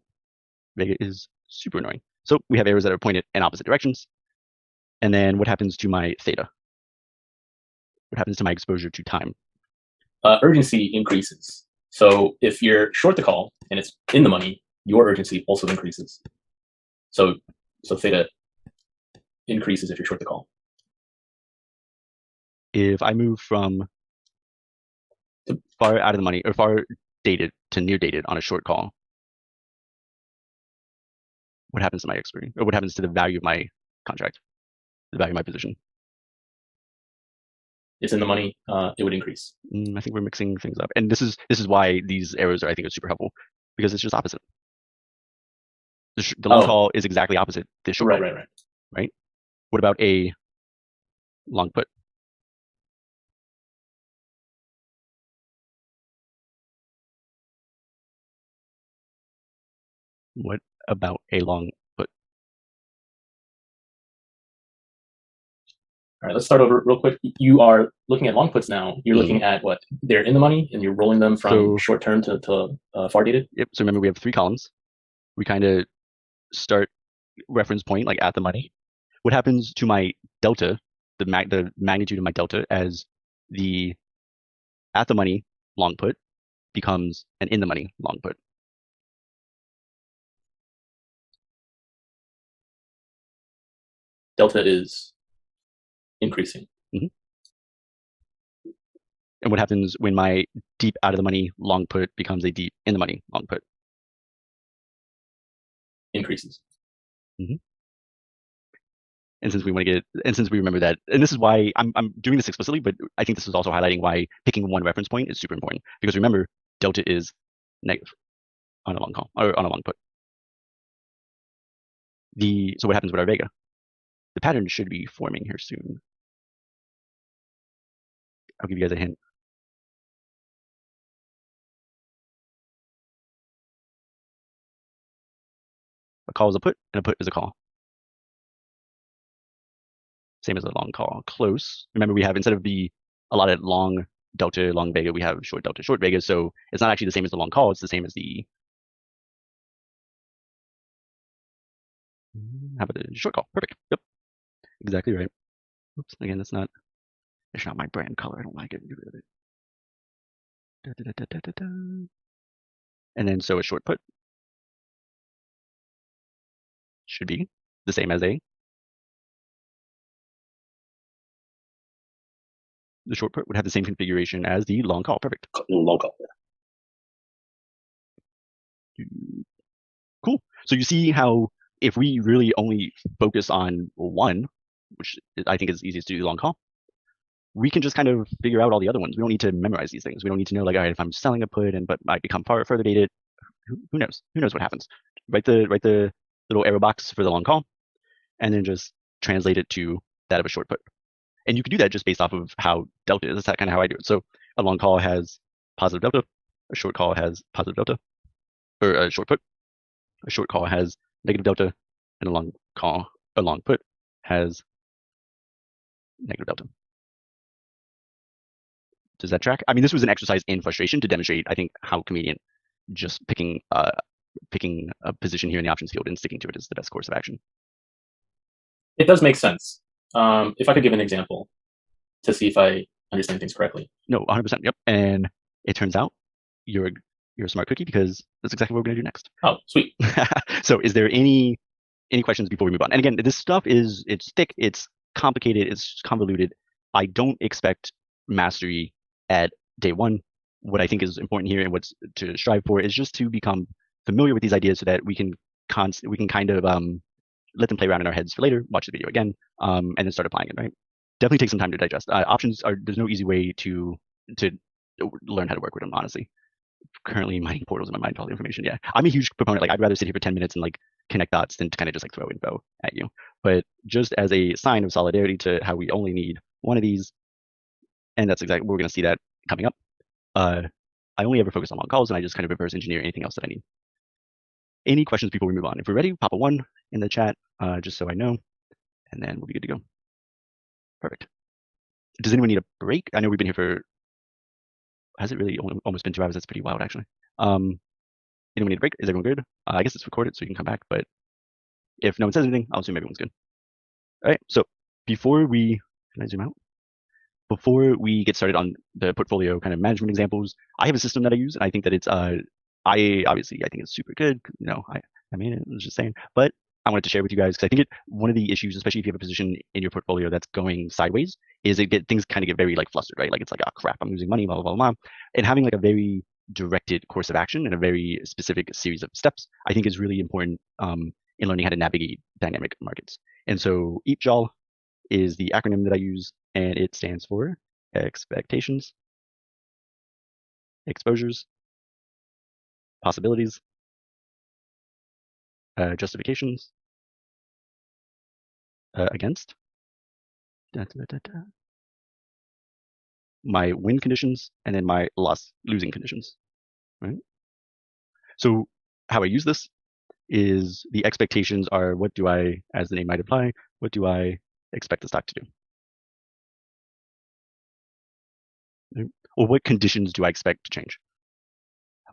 Vega is super annoying. So we have arrows that are pointed in opposite directions. And then what happens to my theta? What happens to my exposure to time? Urgency increases. So if you're short the call and it's in the money, your urgency also increases. So theta increases if you're short the call. If I move from far out of the money or far dated to near dated on a short call, what happens to my expiry? Or what happens to the value of my contract? The value of my position? It's in the money, it would increase. I think we're mixing things up. And this is why these arrows I think are super helpful, because it's just opposite. The long call is exactly opposite the short call. Right? What about a long put? What about a long put? All right, let's start over real quick. You are looking at long puts now. You're looking at what? They're in the money, and you're rolling them from short term to far dated. Yep. So remember, we have 3 columns. We kind of start reference point like at the money. What happens to my delta, the magnitude of my delta, as the at the money long put becomes an in the money long put? Delta is increasing. And what happens when my deep out of the money long put becomes a deep in the money long put? Increases. And since we want to get, and since we remember that, and this is why I'm doing this explicitly, but I think this is also highlighting why picking one reference point is super important, because remember, delta is negative on a long call or on a long put. So what happens with our Vega? The pattern should be forming here soon. I'll give you guys a hint. A call is a put, and a put is a call. Same as a long call. Close. Remember, we have, instead of a lot of long delta, long Vega, we have short delta, short Vega. So it's not actually the same as the long call. It's the same as the, how about the short call? Perfect. Yep. Exactly right. Oops. Again, it's not my brand color. I don't like it. Get rid of it. And then so a short put should be the same as the short put would have the same configuration as the long call. Perfect. Long call. Cool. So you see how if we really only focus on one, which I think is easiest to do the long call, we can just kind of figure out all the other ones. We don't need to memorize these things. We don't need to know, like, all right, if I'm selling a put but I become further dated, who knows? Who knows what happens? Write the little arrow box for the long call, and then just translate it to that of a short put. And you can do that just based off of how delta is. That's kind of how I do it. So a long call has positive delta, a short call has positive delta, or a short put. A short call has negative delta, and a long put has negative delta. Does that track? I mean, this was an exercise in frustration to demonstrate, I think, how convenient just picking a position here in the options field and sticking to it is the best course of action. It does make sense. If I could give an example to see if I understand things correctly. No, 100%. Yep. And it turns out you're a smart cookie, because that's exactly what we're going to do next. Oh, sweet. So is there any questions before we move on? And again, this stuff it's thick, it's complicated, it's convoluted. I don't expect mastery at day one. What I think is important here and what's to strive for is just to become familiar with these ideas so that we can kind of let them play around in our heads for later, watch the video again, and then start applying it, right? Definitely take some time to digest. Options there's no easy way to learn how to work with them, honestly. Currently mining portals in my mind, all the information. Yeah, I'm a huge proponent. Like, I'd rather sit here for 10 minutes and like connect dots than to kind of just like throw info at you. But just as a sign of solidarity to how we only need one of these, and that's exactly, we're going to see that coming up. I only ever focus on long calls, and I just kind of reverse engineer anything else that I need. Any questions before we move on? If we're ready, pop a 1 in the chat, just so I know, and then we'll be good to go. Perfect. Does anyone need a break? I know we've been here for, has it really almost been 2 hours? That's pretty wild, actually. Anyone need a break? Is everyone good? I guess it's recorded, so you can come back, but if no one says anything, I'll assume everyone's good. All right, so before we, can I zoom out? Before we get started on the portfolio kind of management examples, I have a system that I use, and I think that it's, I think it's super good. You know, I mean, I was just saying, but I wanted to share with you guys, because I think one of the issues, especially if you have a position in your portfolio that's going sideways, is things kind of get very like flustered, right? Like, it's like, oh crap, I'm losing money, blah, blah, blah, blah. And having like a very directed course of action and a very specific series of steps, I think is really important in learning how to navigate dynamic markets. And so EATJAL is the acronym that I use, and it stands for expectations, exposures, possibilities, justifications, against, my win conditions, and then my losing conditions, right? So how I use this is the expectations are what do I, as the name might imply, what do I expect the stock to do? Or what conditions do I expect to change?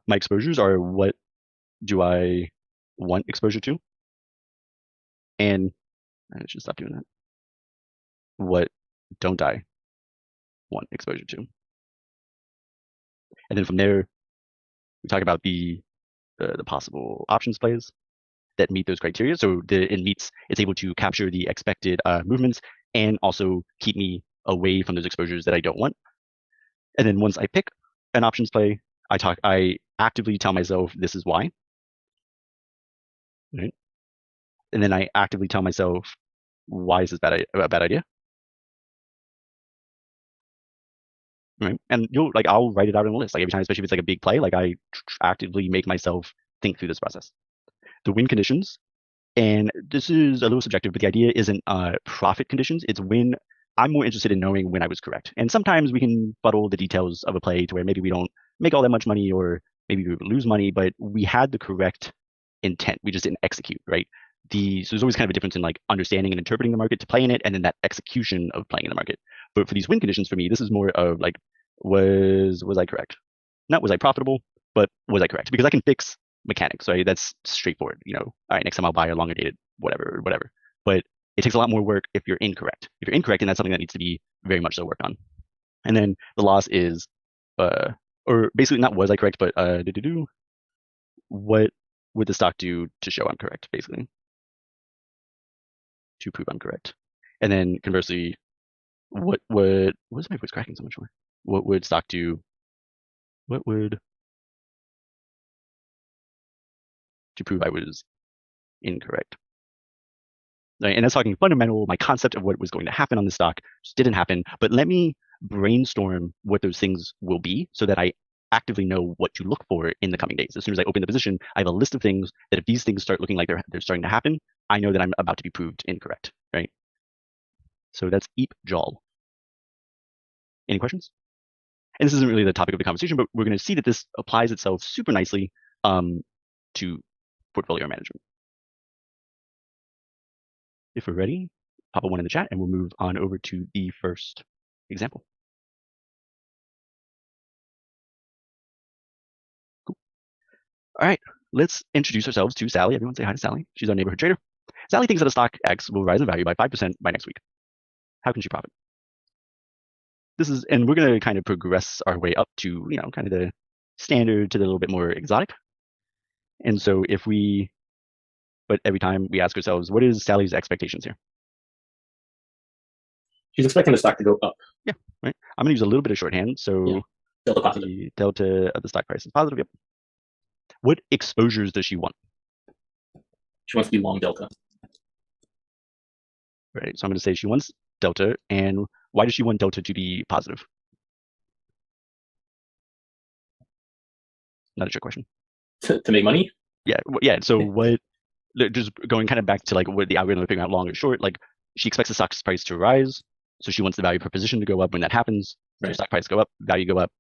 My exposures are what do I want exposure to? And I should stop doing that. What don't I want exposure to? And then from there, we talk about the possible options plays that meet those criteria. So it's able to capture the expected movements and also keep me away from those exposures that I don't want. And then once I pick an options play, I actively tell myself this is why. Right? And then I actively tell myself why is this a bad idea. Right? And I'll write it out in a list. Like every time, especially if it's like a big play, like I actively make myself think through this process. The win conditions, and this is a little subjective, but the idea isn't profit conditions. It's when I'm more interested in knowing when I was correct. And sometimes we can fuddle the details of a play to where maybe we don't make all that much money or maybe we lose money, but we had the correct intent. We just didn't execute, right? So there's always kind of a difference in like understanding and interpreting the market to play in it and then that execution of playing in the market. But for these win conditions, for me, this is more of like, was I correct? Not was I profitable, but was I correct? Because I can fix mechanics, right? That's straightforward. All right, next time I'll buy a longer dated whatever. But it takes a lot more work if you're incorrect. If you're incorrect, then that's something that needs to be very much so worked on. And then the loss is, or basically not was I correct, but what would the stock do to show I'm correct, basically, to prove I'm correct. And then conversely, what's my voice cracking so much more? What would stock do? What would to prove I was incorrect? Right? And that's talking fundamental, my concept of what was going to happen on the stock just didn't happen, but let me brainstorm what those things will be so that I actively know what to look for in the coming days. As soon as I open the position, I have a list of things that if these things start looking like they're starting to happen, I know that I'm about to be proved incorrect, right? So that's Eep Jol. Any questions? And this isn't really the topic of the conversation, but we're going to see that this applies itself super nicely to portfolio management. If we're ready, pop a 1 in the chat and we'll move on over to the first example. Cool. All right, let's introduce ourselves to Sally. Everyone say hi to Sally. She's our neighborhood trader. Sally thinks that a stock X will rise in value by 5% by next week. How can she profit? And we're going to kind of progress our way up to, kind of the standard to the little bit more exotic. And so but every time we ask ourselves, what is Sally's expectations here? She's expecting the stock to go up. Yeah, right. I'm going to use a little bit of shorthand. So yeah. Delta positive. The delta of the stock price is positive. Yep. What exposures does she want? She wants to be long delta. Right. So I'm going to say she wants delta. And why does she want delta to be positive? Not a trick question. To make money? Yeah. Yeah. So just going kind of back to like what the algorithm figuring out long or short, like she expects the stock price to rise. So she wants the value per position to go up when that happens. Right. So stock price go up, value go up.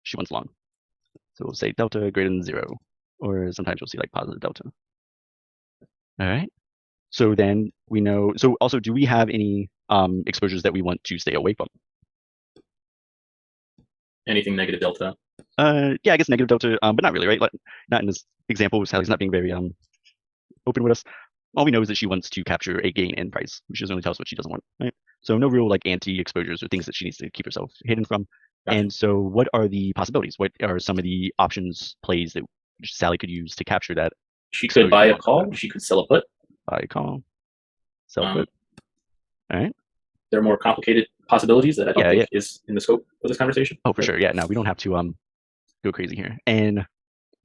She wants long. So we'll say delta greater than 0. Or sometimes you'll see like positive delta. All right. So then we know. So also, do we have any exposures that we want to stay away from? Anything negative delta? Yeah, I guess negative delta, but not really, right? Like, not in this example. Sally's not being very open with us. All we know is that she wants to capture a gain in price. She doesn't really tell us what she doesn't want, right? So no real like anti-exposures or things that she needs to keep herself hidden from. Gotcha. And so what are the possibilities? What are some of the options plays that Sally could use to capture that? She could buy a call. She could sell a put. Buy a call. Sell put. All right. There are more complicated possibilities that I don't think is in the scope of this conversation. Oh, for sure. Yeah. No, we don't have to go crazy here. And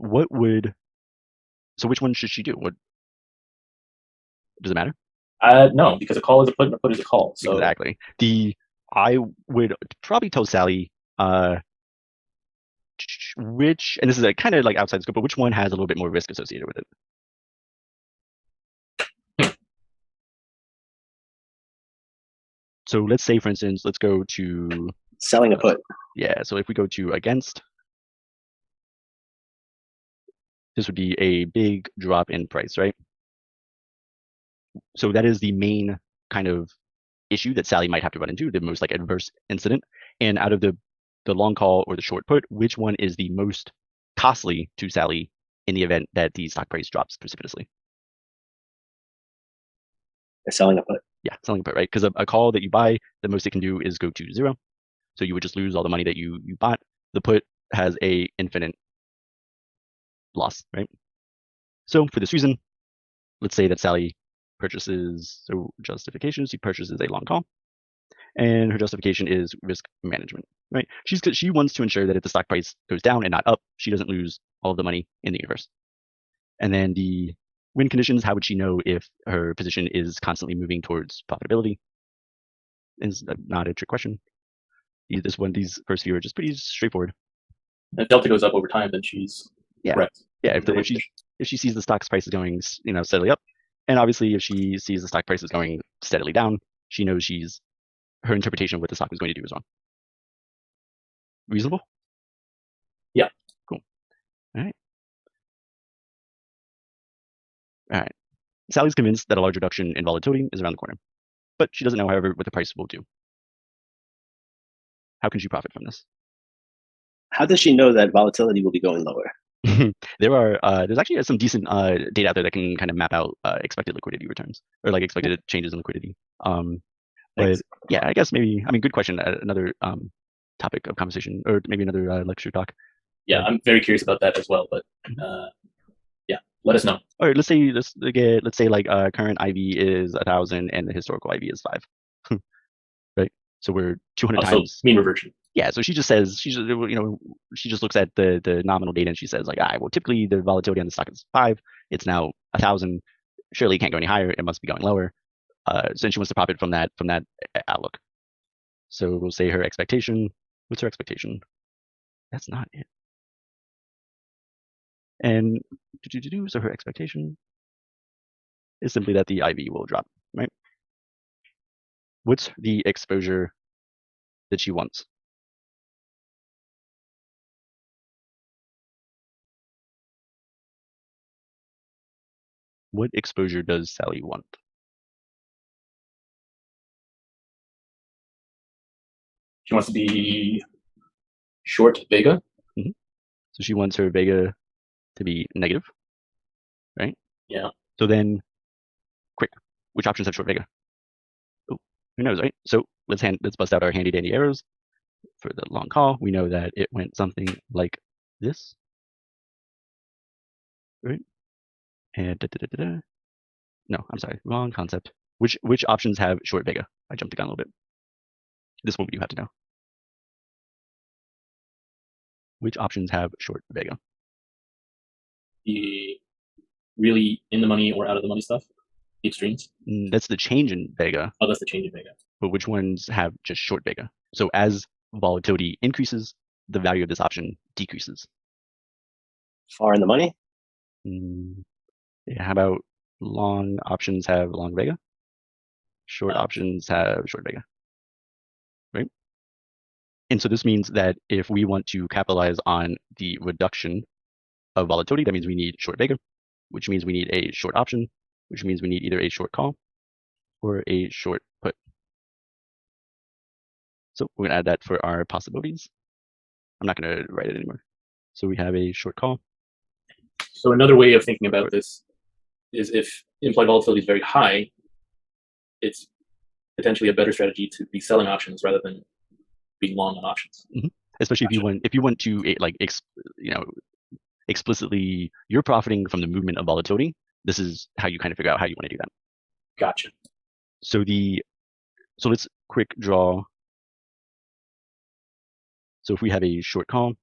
so which one should she do? What does it matter? No, because a call is a put and a put is a call. So exactly. I would probably tell Sally which, and this is kind of like outside scope, but which one has a little bit more risk associated with it? So let's say, for instance, let's go to selling a put. Yeah. So if we go to against, this would be a big drop in price, right? So that is the main kind of issue that Sally might have to run into, the most like adverse incident. And out of the long call or the short put, which one is the most costly to Sally in the event that the stock price drops precipitously? Selling a put. Yeah, selling a put, right? Because a call that you buy, the most it can do is go to 0. So you would just lose all the money that you bought. The put has a infinite loss, right? So for this reason, let's say that Sally purchases, so justification, she purchases a long call, and her justification is risk management, right? She wants to ensure that if the stock price goes down and not up, she doesn't lose all of the money in the universe. And then the win conditions, how would she know if her position is constantly moving towards profitability? Is not a trick question. These first few are just pretty straightforward. If delta goes up over time, then she's correct. Yeah, if she sees the stock's price is going, steadily up, and obviously if she sees the stock price is going steadily down, she knows her interpretation of what the stock is going to do is wrong. Reasonable? Yeah. Cool. All right. Sally's convinced that a large reduction in volatility is around the corner, but she doesn't know, however, what the price will do. How can she profit from this? How does she know that volatility will be going lower? There's actually some decent data out there that can kind of map out expected liquidity returns, or like expected changes in liquidity. But yeah, I guess good question. Another topic of conversation, or maybe another lecture talk. Yeah, I'm very curious about that as well. But yeah, let us know. All right, let's say like current IV is 1,000 and the historical IV is 5. Right? So we're 200 times. So mean reversion. Yeah, so she just says she just looks at the nominal data and she says like, well, typically the volatility on the stock is 5. It's now 1,000. Surely it can't go any higher. It must be going lower. So she wants to profit from that outlook. So we'll say her expectation. What's her expectation? That's not it. And so her expectation is simply that the IV will drop, right? What's the exposure that she wants? What exposure does Sally want? She wants to be short Vega. Mm-hmm. So she wants her Vega to be negative, right? Yeah. So then, quick, which options have short Vega? Oh, who knows, right? So let's bust out our handy dandy arrows for the long call. We know that it went something like this, right? And no, I'm sorry, wrong concept. Which options have short Vega? I jumped the gun a little bit. This one you have to know. Which options have short Vega? The really in the money or out of the money stuff? The extremes? That's the change in Vega. Oh, that's the change in Vega. But which ones have just short Vega? So as volatility increases, the value of this option decreases. Far in the money? Yeah, how about long options have long Vega? Short options have short Vega, right? And so this means that if we want to capitalize on the reduction of volatility, that means we need short Vega, which means we need a short option, which means we need either a short call or a short put. So we're going to add that for our possibilities. I'm not going to write it anymore. So we have a short call. So another way of thinking about this is if implied volatility is very high, it's potentially a better strategy to be selling options rather than being long on options. Mm-hmm. Especially if you want to explicitly, you're profiting from the movement of volatility. This is how you kind of figure out how you want to do that. Gotcha. So let's quick draw. So if we have a short call,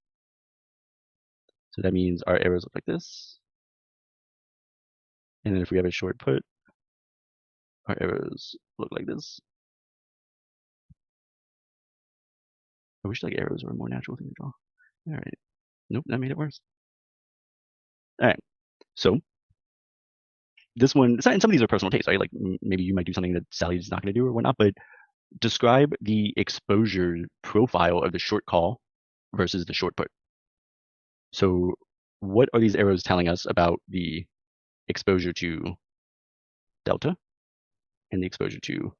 so that means our arrows look like this. And then if we have a short put, our arrows look like this. I wish like arrows were a more natural thing to draw. All right. Nope, that made it worse. All right. So this one, and some of these are personal tastes, right? Like maybe you might do something that Sally's not going to do or whatnot, but describe the exposure profile of the short call versus the short put. So what are these arrows telling us about the exposure to delta and the exposure to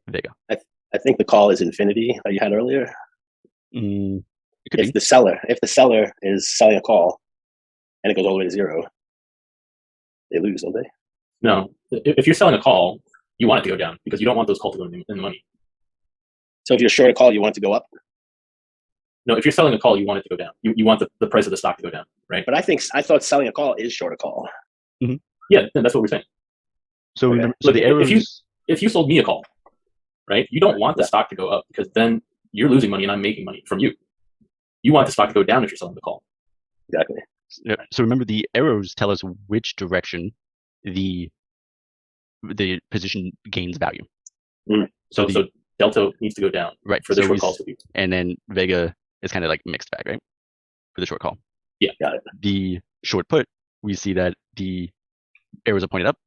Vega? I think the call is infinity that you had earlier. It could If the seller is selling a call and it goes all the way to zero, they lose, don't they? No, if you're selling a call, you want it to go down because you don't want those calls to go in the money. So if you're short a call, you want it to go up? No, if you're selling a call, you want it to go down. You want the price of the stock to go down, right? But I thought selling a call is short a call. Yeah, that's what we're saying. So, Okay. so the arrows. If you sold me a call, right, you don't want the stock to go up because then you're losing money and I'm making money from you. You want the stock to go down if you're selling the call. Exactly. So remember, the arrows tell us which direction the position gains value. So delta needs to go down, right, for the short calls to be. And then Vega is kind of like mixed bag, right, for the short call. Yeah, got it. The short put, we see that the arrows are pointed up.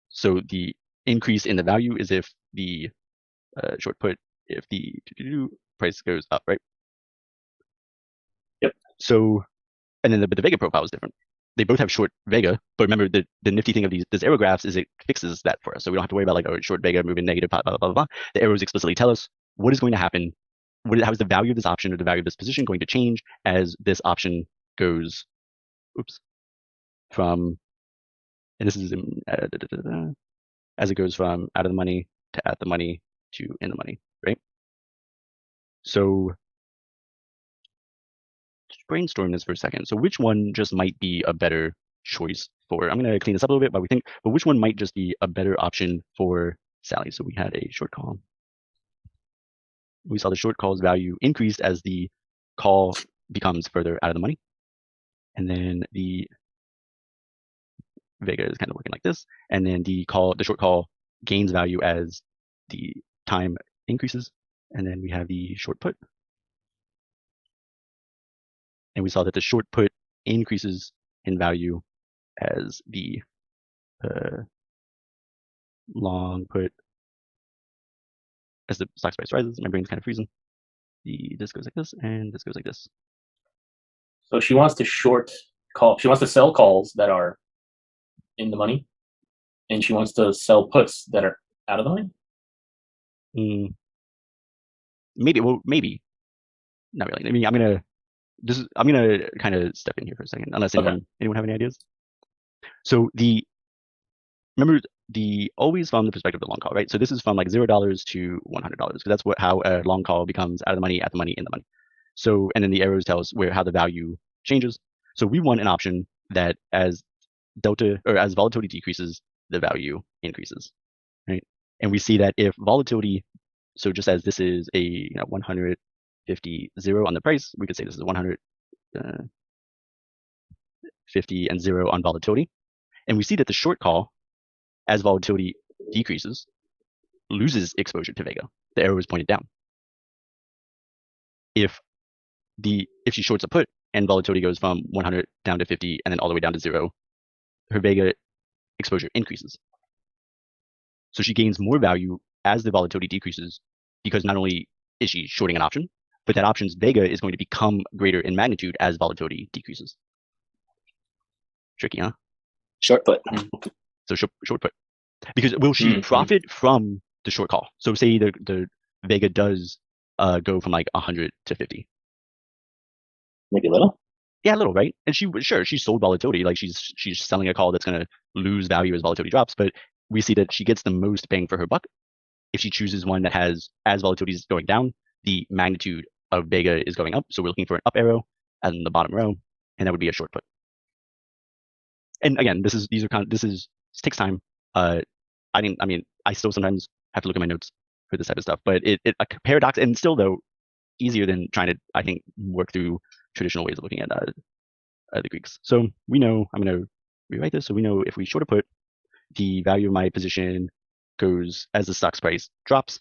So the increase in the value is if the short put, if the price goes up, right? Yep. So, and then but the Vega profile is different. They both have short Vega, but remember the nifty thing of these arrow graphs is it fixes that for us. So we don't have to worry about like, oh, short Vega moving negative, blah, blah, blah, blah. The arrows explicitly tell us what is going to happen. How is the value of this option or the value of this position going to change as this option goes, from, and this is as it goes from out of the money to at the money to in the money, right? So just brainstorm this for a second. So which one just might be a better choice for, I'm going to clean this up a little bit, but which one might just be a better option for Sally? So we had a short call. We saw the short call's value increased as the call becomes further out of the money. And then the Vega is kind of working like this. And then the short call gains value as the time increases. And then we have the short put. And we saw that the short put increases in value as the long put, as the stock price rises. My brain's kind of freezing. This goes like this, and this goes like this. So she wants to short call. She wants to sell calls that are in the money, and she wants to sell puts that are out of the money. Maybe. Well, maybe. Not really. I mean, I'm gonna kind of step in here for a second, unless anyone have any ideas. So remember always from the perspective of the long call, right? So this is from like $0 to $100 because that's how a long call becomes out of the money, at the money, in the money. So, and then the arrows tell us how the value changes. So we want an option that as volatility decreases, the value increases, right? And we see that if volatility, so just as this is a 150 0 on the price, we could say this is 150 and 0 on volatility. And we see that the short call, as volatility decreases, loses exposure to Vega. The arrow is pointed down. If she shorts a put and volatility goes from 100 down to 50 and then all the way down to 0, her Vega exposure increases. So she gains more value as the volatility decreases because not only is she shorting an option, but that option's Vega is going to become greater in magnitude as volatility decreases. Tricky, huh? Short put. So short put. Because will she profit from the short call? So say the Vega does go from like 100 to 50. Maybe a little? Yeah, a little, right? And she sold volatility. Like she's selling a call that's going to lose value as volatility drops. But we see that she gets the most bang for her buck if she chooses one that has, as volatility is going down, the magnitude of Vega is going up. So we're looking for an up arrow in the bottom row, and that would be a short put. And again, this takes time. I still sometimes have to look at my notes for this type of stuff, but it a paradox, and still though easier than trying to, I think, work through traditional ways of looking at the Greeks. So we know, I'm going to rewrite this. So we know if we short a put, the value of my position goes as the stock's price drops.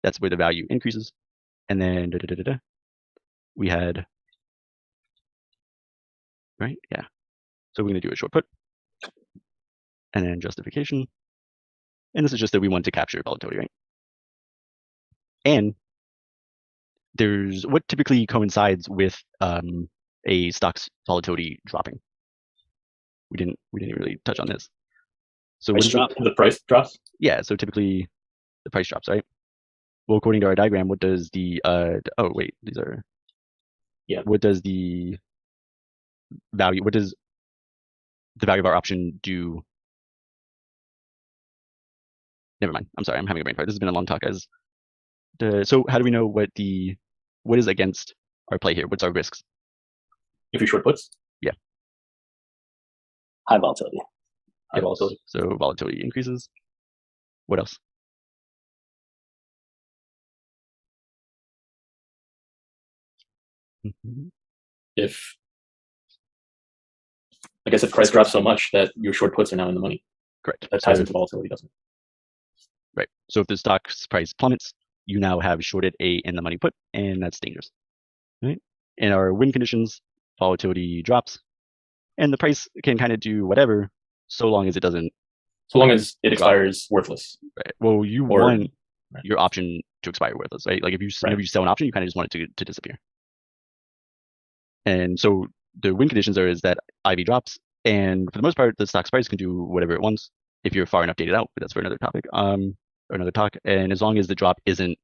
That's where the value increases. And then we had, right? Yeah. So we're going to do a short put and then justification. And this is just that we want to capture volatility, right? And there's what typically coincides with a stock's volatility dropping. we didn't really touch on this. So the price drops? Yeah, so typically the price drops, right? Well, according to our diagram, what does the oh wait, these are what does the value of our option do? Never mind. I'm sorry, I'm having a brain fart. This has been a long talk, guys. So how do we know what is against our play here? What's our risks? If we short puts? Yeah. High volatility. High volatility. So volatility increases. What else? If price drops so much that your short puts are now in the money. Correct. That ties into volatility, doesn't it? Right. So if the stock's price plummets, you now have shorted a in the money put, and that's dangerous. Right? In our win conditions, volatility drops, and the price can kind of do whatever, so long as it doesn't. So long as it expires worthless. Right. Well, you want your option to expire worthless, right? Like if you whenever you sell an option, you kind of just want it to disappear. And so the win conditions is that IV drops, and for the most part, the stock's price can do whatever it wants if you're far enough dated out. But that's for another topic, or another talk. And as long as the drop isn't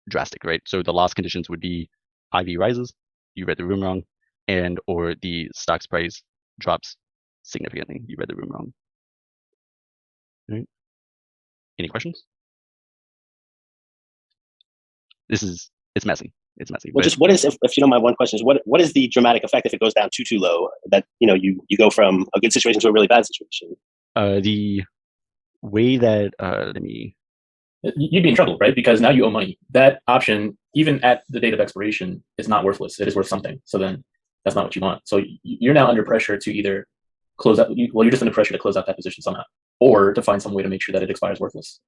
drastic, right? So the loss conditions would be IV rises, you read the room wrong, and or the stock's price drops significantly, you read the room wrong. Right? Any questions? It's messy. It's messy. Well, just what is, if you don't mind, one question is what is the dramatic effect if it goes down too low that you go from a good situation to a really bad situation? The way that you'd be in trouble, right? Because now you owe money. That option, even at the date of expiration, is not worthless. It is worth something. So then that's not what you want. So you're now under pressure to either close out. You're just under pressure to close out that position somehow, or to find some way to make sure that it expires worthless.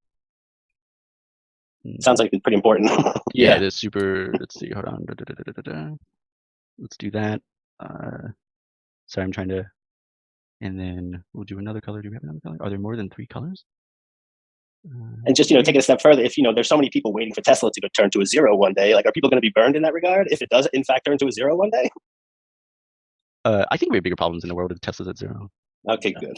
Sounds like it's pretty important. Yeah, the super. Let's see. Hold on. Let's do that. Sorry, I'm trying to. And then we'll do another color. Do we have another color? Are there more than 3 colors? And just take it a step further. If there's so many people waiting for Tesla to turn to a 0 one day, like, are people going to be burned in that regard if it does in fact turn to a 0 one day? I think we have bigger problems in the world if Tesla's at 0. Okay, good.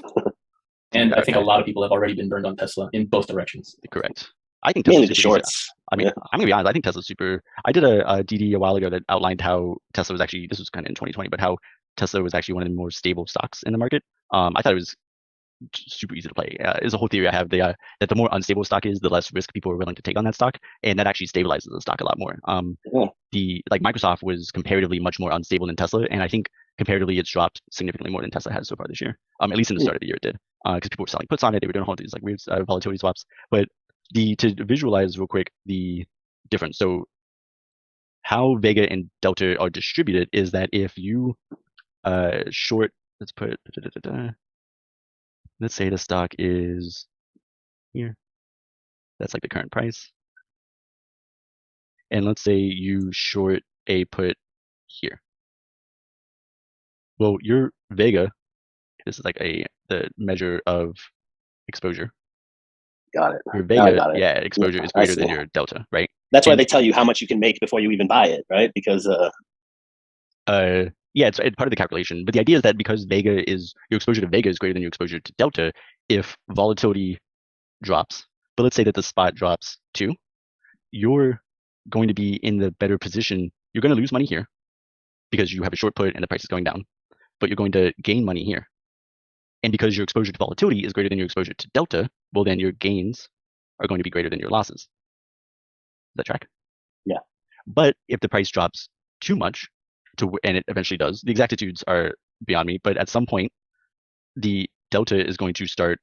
And I think a lot of people have already been burned on Tesla in both directions. Correct. I think Tesla's mainly the shorts. I mean, I'm gonna be honest. I think Tesla's super. I did a DD a while ago that outlined how Tesla was actually. This was kind of in 2020, but how Tesla was actually one of the more stable stocks in the market. I thought it was super easy to play. There's a whole theory I have that the more unstable stock is, the less risk people are willing to take on that stock, and that actually stabilizes the stock a lot more. Microsoft was comparatively much more unstable than Tesla, and I think comparatively it's dropped significantly more than Tesla has so far this year. At least in the start of the year it did, because people were selling puts on it. They were doing all these like weird volatility swaps. But to visualize real quick the difference. So how Vega and Delta are distributed is that if you short, let's say the stock is here. That's like the current price. And let's say you short a put here. Well, your Vega, this is like the measure of exposure. Got it. Your Vega, exposure is greater than your Delta, right? That's why they tell you how much you can make before you even buy it, right? Because it's part of the calculation. But the idea is that because your exposure to Vega is greater than your exposure to Delta, if volatility drops, but let's say that the spot drops too, you're going to be in the better position. You're going to lose money here because you have a short put and the price is going down, but you're going to gain money here. And because your exposure to volatility is greater than your exposure to Delta, well, then your gains are going to be greater than your losses. Does that track? Yeah. But if the price drops too much, and it eventually does, the exactitudes are beyond me, but at some point, the Delta is going to start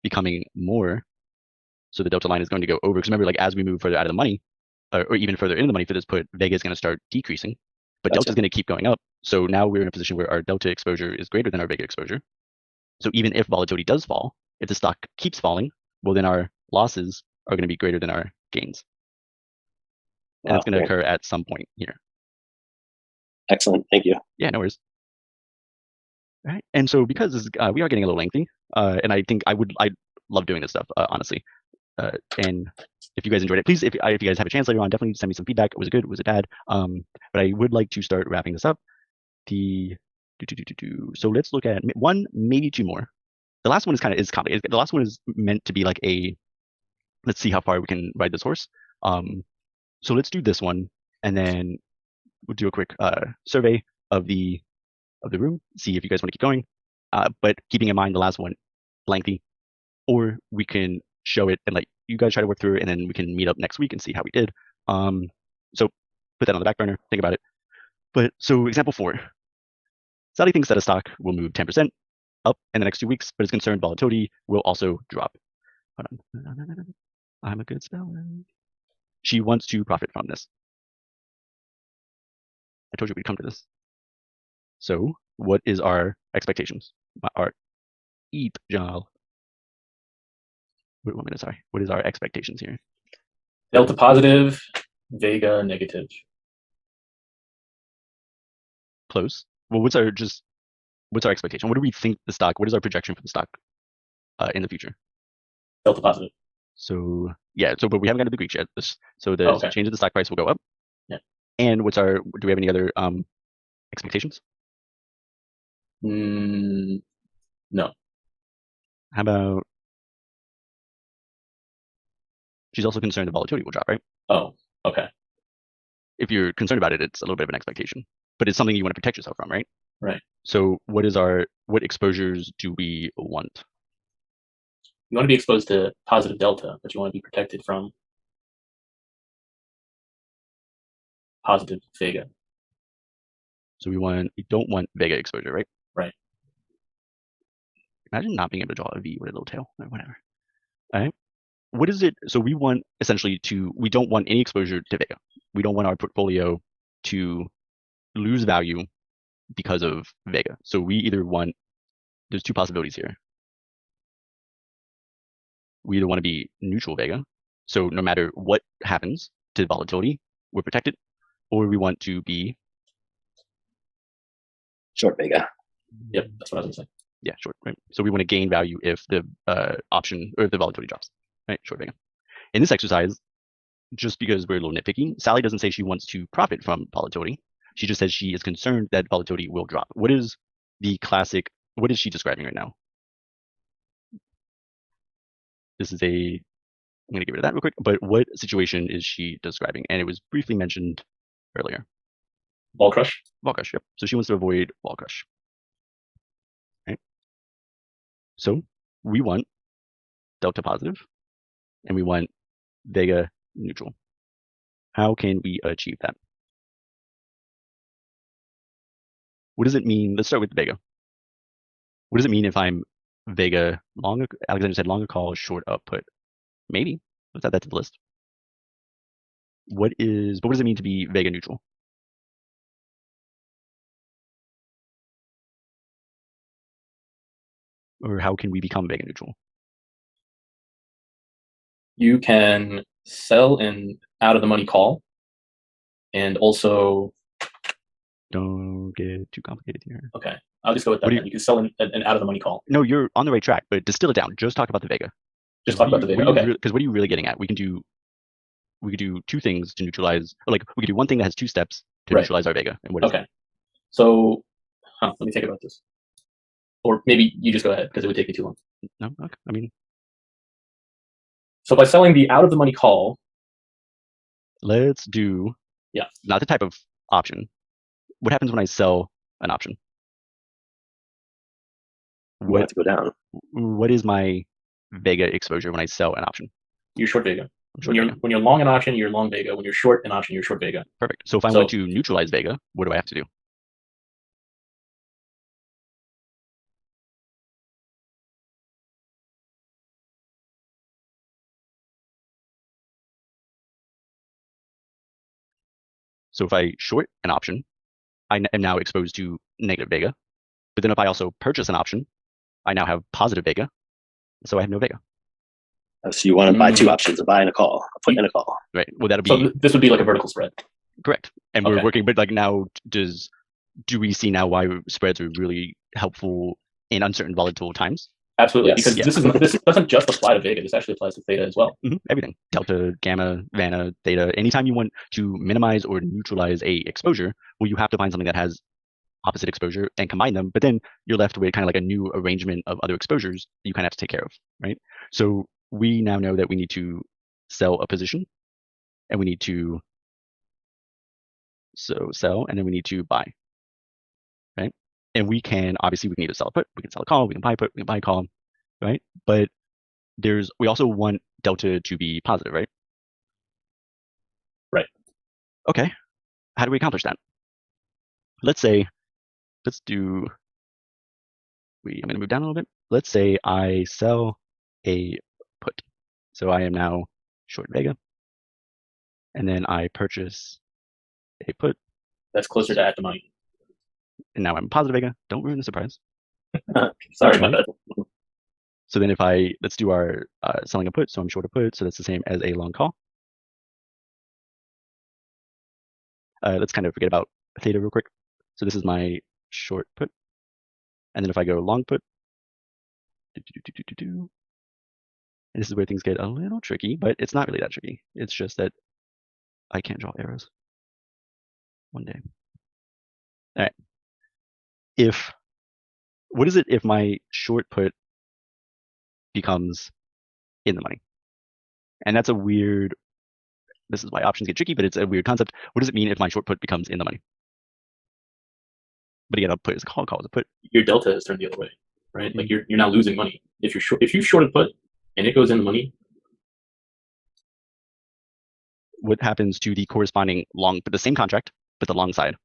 becoming more. So the Delta line is going to go over. Because remember, like as we move further out of the money, or even further into the money for this put, Vega is going to start decreasing, but Delta is going to keep going up. So now we're in a position where our Delta exposure is greater than our Vega exposure. So even if volatility does fall, if the stock keeps falling, well, then our losses are going to be greater than our gains. And that's going to occur at some point here. Excellent. Thank you. Yeah, no worries. All right. And so because we are getting a little lengthy, and I think I love doing this stuff, honestly. And if you guys enjoyed it, please, if you guys have a chance later on, definitely send me some feedback. Was it good? Was it bad? But I would like to start wrapping this up. So let's look at one, maybe two more. The last one is complicated. The last one is meant to be like a, let's see how far we can ride this horse. So let's do this one, and then we'll do a quick survey of the room, see if you guys want to keep going. But keeping in mind the last one, lengthy, or we can show it and let you guys try to work through it, and then we can meet up next week and see how we did. So put that on the back burner, think about it. But so example 4, Sally thinks that a stock will move 10% up in the next 2 weeks, but is concerned volatility will also drop. Hold on. I'm a good speller. She wants to profit from this. I told you we'd come to this. So what is our expectations? Our eat job. Wait 1 minute, sorry. What is our expectations here? Delta positive, Vega negative. Close. Well, what's our expectation? What do we think the stock? What is our projection for the stock in the future? Delta positive. So yeah. So but we haven't got to the Greek yet. So the change of the stock price will go up. Yeah. And do we have any other expectations? No. How about she's also concerned the volatility will drop, right? Oh, okay. If you're concerned about it, it's a little bit of an expectation, but it's something you want to protect yourself from, right? Right. So what exposures do we want? You want to be exposed to positive delta, but you want to be protected from positive Vega. So we don't want Vega exposure, right? Right. Imagine not being able to draw a V with a little tail or whatever. All right. What is it? So we want essentially we don't want any exposure to Vega. We don't want our portfolio to lose value because of Vega. So we either want, there's 2 possibilities here. We either want to be neutral Vega, so no matter what happens to volatility, we're protected, or we want to be short Vega. Yep, that's what I was going to say. Yeah, short, right? So we want to gain value if the option or if the volatility drops, right? Short Vega. In this exercise, just because we're a little nitpicky, Sally doesn't say she wants to profit from volatility. She just says she is concerned that volatility will drop. What is she describing right now? I'm going to get rid of that real quick, but what situation is she describing? And it was briefly mentioned earlier. Vol crush? Vol crush, yep. So she wants to avoid vol crush. Right? So we want delta positive, and we want Vega neutral. How can we achieve that? What does it mean? Let's start with Vega. What does it mean if I'm Vega long? Alexander said longer call, short output. Maybe. Let's add that to the list. But what does it mean to be Vega neutral? Or how can we become Vega neutral? You can sell an out of the money call, and also don't get too complicated here. Okay, I'll just go with that. You can sell an out of the money call. No, you're on the right track, but distill it down. Just talk about the Vega. Just talk about the Vega. Okay. Because what are you really getting at? We could do 2 things to neutralize. Or like we could do one thing that has 2 steps to neutralize our Vega. And what is okay. So, let me think about this. Or maybe you just go ahead because it would take me too long. No, okay. I mean, so by selling the out of the money call, let's do not the type of option. What happens when I sell an option? What have to go down? What is my Vega exposure when I sell an option? You're short Vega. When you're long an option, you're long Vega. When you're short an option, you're short Vega. Perfect. So if I want to neutralize Vega, what do I have to do? So if I short an option, I am now exposed to negative Vega. But then if I also purchase an option, I now have positive Vega. So I have no Vega. So you want to buy 2 options, a buy and a call, a put and a call. Right. Well, that'll be. So this would be like a vertical spread. Correct. And we're working, but like now, do we see now why spreads are really helpful in uncertain volatile times? Absolutely, because this doesn't just apply to Vega. This actually applies to Theta as well. Everything. Delta, gamma, Vanna, Theta. Anytime you want to minimize or neutralize a exposure, well, you have to find something that has opposite exposure and combine them, but then you're left with kind of like a new arrangement of other exposures you kind of have to take care of, right? So we now know that we need to sell a position, and we need to sell, and then we need to buy, right? And we can either sell a put, we can sell a call, we can buy a put, we can buy a call, right? But we also want delta to be positive, right? Right. Okay. How do we accomplish that? I'm going to move down a little bit. Let's say I sell a put. So I am now short Vega. And then I purchase a put. That's closer to at the money. And now I'm positive Vega. Don't ruin the surprise. Sorry about that. So then let's do our selling a put. So I'm short a put. So that's the same as a long call. Let's kind of forget about theta real quick. So this is my short put. And then if I go long put, and this is where things get a little tricky, but it's not really that tricky. It's just that I can't draw arrows one day. All right. What is it if my short put becomes in the money? And that's this is why options get tricky, but it's a weird concept. What does it mean if my short put becomes in the money? But again, a put is a call is a put. Your delta is turned the other way, right? Like you're now losing money. If you short a put and it goes in the money, what happens to the corresponding long, but the same contract, but the long side?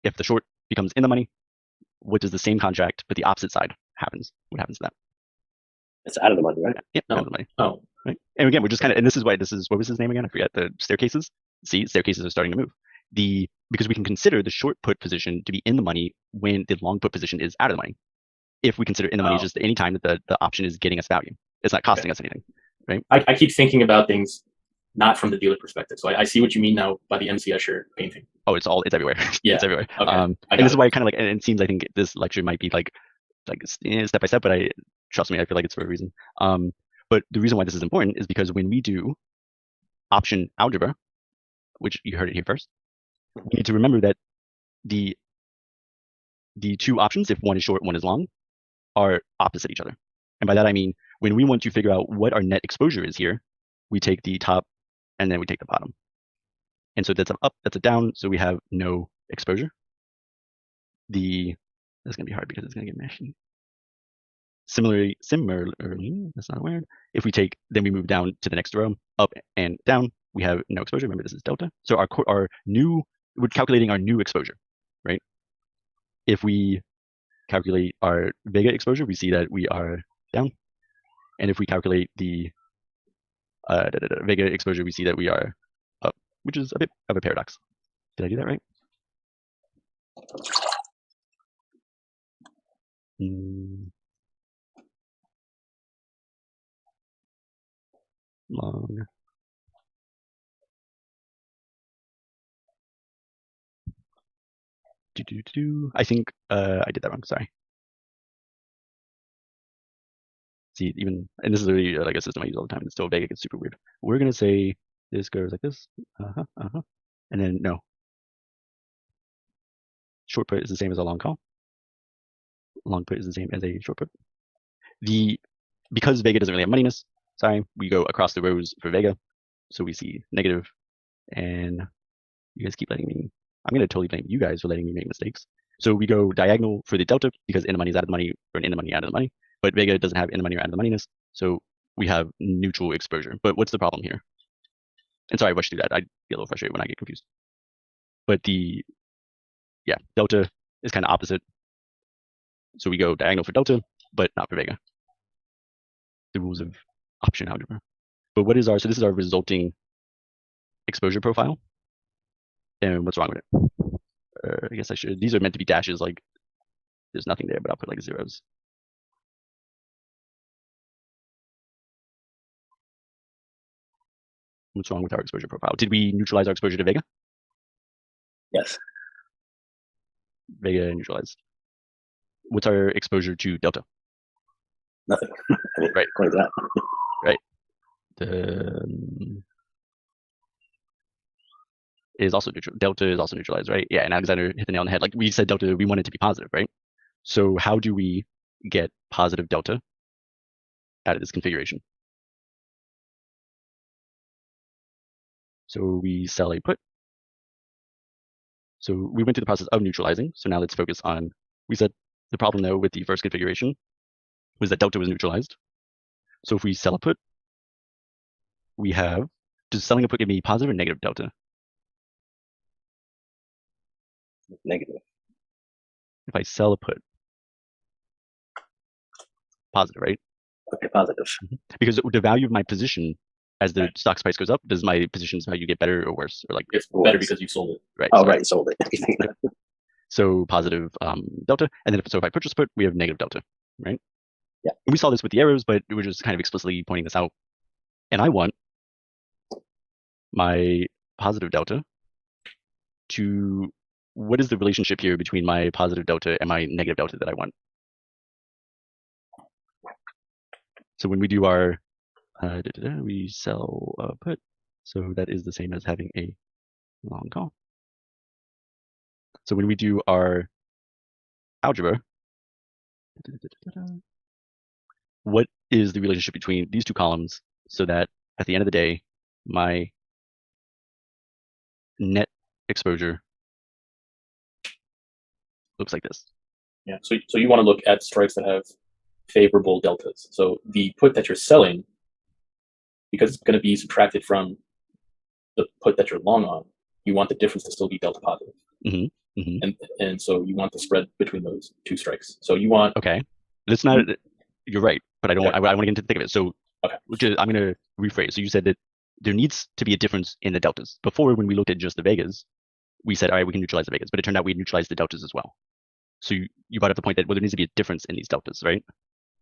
If the short becomes in the money, what does the same contract, but the opposite side happens? What happens to that? It's out of the money, right? Yeah, out of the money. Oh. Right. And again, we're just and this is what was his name again? I forget. The staircases. See, staircases are starting to move. Because we can consider the short put position to be in the money when the long put position is out of the money. If we consider in the money just any time that the option is getting us value, it's not costing us anything, right? I keep thinking about things not from the dealer perspective. So I see what you mean now by the MC Escher painting. Oh, it's everywhere. Yeah, it's everywhere. Okay. And this is why kind of like, and it seems I think this lecture might be like step by step, but trust me, I feel like it's for a reason. But the reason why this is important is because when we do option algebra, which you heard it here first, we need to remember that the two options, if one is short, one is long, are opposite each other. And by that I mean, when we want to figure out what our net exposure is here, we take the top and then we take the bottom. And so that's an up, that's a down, so we have no exposure. That's going to be hard because it's going to get meshy. Similarly, that's not a word. If we then we move down to the next row, up and down, we have no exposure. Remember, this is delta. So we're calculating our new exposure, right? If we calculate our Vega exposure, we see that we are down. And if we calculate the Vega exposure, we see that we are up, which is a bit of a paradox. Did I do that right? Long. I think I did that wrong. Sorry. See, and this is really like a system I use all the time. It's still Vega. It's super weird. We're gonna say this goes like this. And then no. Short put is the same as a long call. Long put is the same as a short put. Because Vega doesn't really have moneyness, sorry, we go across the rows for Vega. So we see negative, and you guys keep letting me. I'm gonna totally blame you guys for letting me make mistakes. So we go diagonal for the delta because in the money is out of the money, or in the money out of the money. But Vega doesn't have in the money or out of the moneyness, so we have neutral exposure. But what's the problem here? And sorry, I rushed through that. I get a little frustrated when I get confused. But delta is kind of opposite. So we go diagonal for delta, but not for Vega. The rules of option algebra. But so this is our resulting exposure profile. And what's wrong with it? I guess I should. These are meant to be dashes, like there's nothing there, but I'll put like zeros. What's wrong with our exposure profile? Did we neutralize our exposure to Vega? Yes. Vega neutralized. What's our exposure to delta? Nothing. Right. According to that. Right. is also neutral. Delta is also neutralized, right? Yeah, and Alexander hit the nail on the head. Like we said, delta, we want it to be positive, right? So how do we get positive delta out of this configuration? So we sell a put. So we went through the process of neutralizing. So now let's focus on, we said the problem though with the first configuration was that delta was neutralized. So if we sell a put, we have, does selling a put give me positive or negative delta? Negative. If I sell a put, positive, right? Okay, positive. Because the value of my position as the stock's price goes up, does my position's value get better or worse? Or like it's better because you sold it. Right. Oh, so, right, sold it. So positive delta, and then so if I purchase put, we have negative delta, right? Yeah. And we saw this with the arrows, but we were just kind of explicitly pointing this out. And I want my positive delta to, what is the relationship here between my positive delta and my negative delta that I want? So when we do our, we sell a put, so that is the same as having a long call. So when we do our algebra, what is the relationship between these two columns so that at the end of the day, my net exposure looks like this? Yeah. So you want to look at strikes that have favorable deltas. So the put that you're selling, because it's going to be subtracted from the put that you're long on, you want the difference to still be delta positive. Mm-hmm. Mm-hmm. And so you want the spread between those two strikes. So you want, okay, that's not, you're right, but I don't. Okay. I want to get into the thick of it. So okay, I'm going to rephrase. So you said that there needs to be a difference in the deltas. Before, when we looked at just the Vegas, we said, all right, we can neutralize the Vegas, but it turned out we neutralized the deltas as well. So you brought up the point that, well, there needs to be a difference in these deltas, right?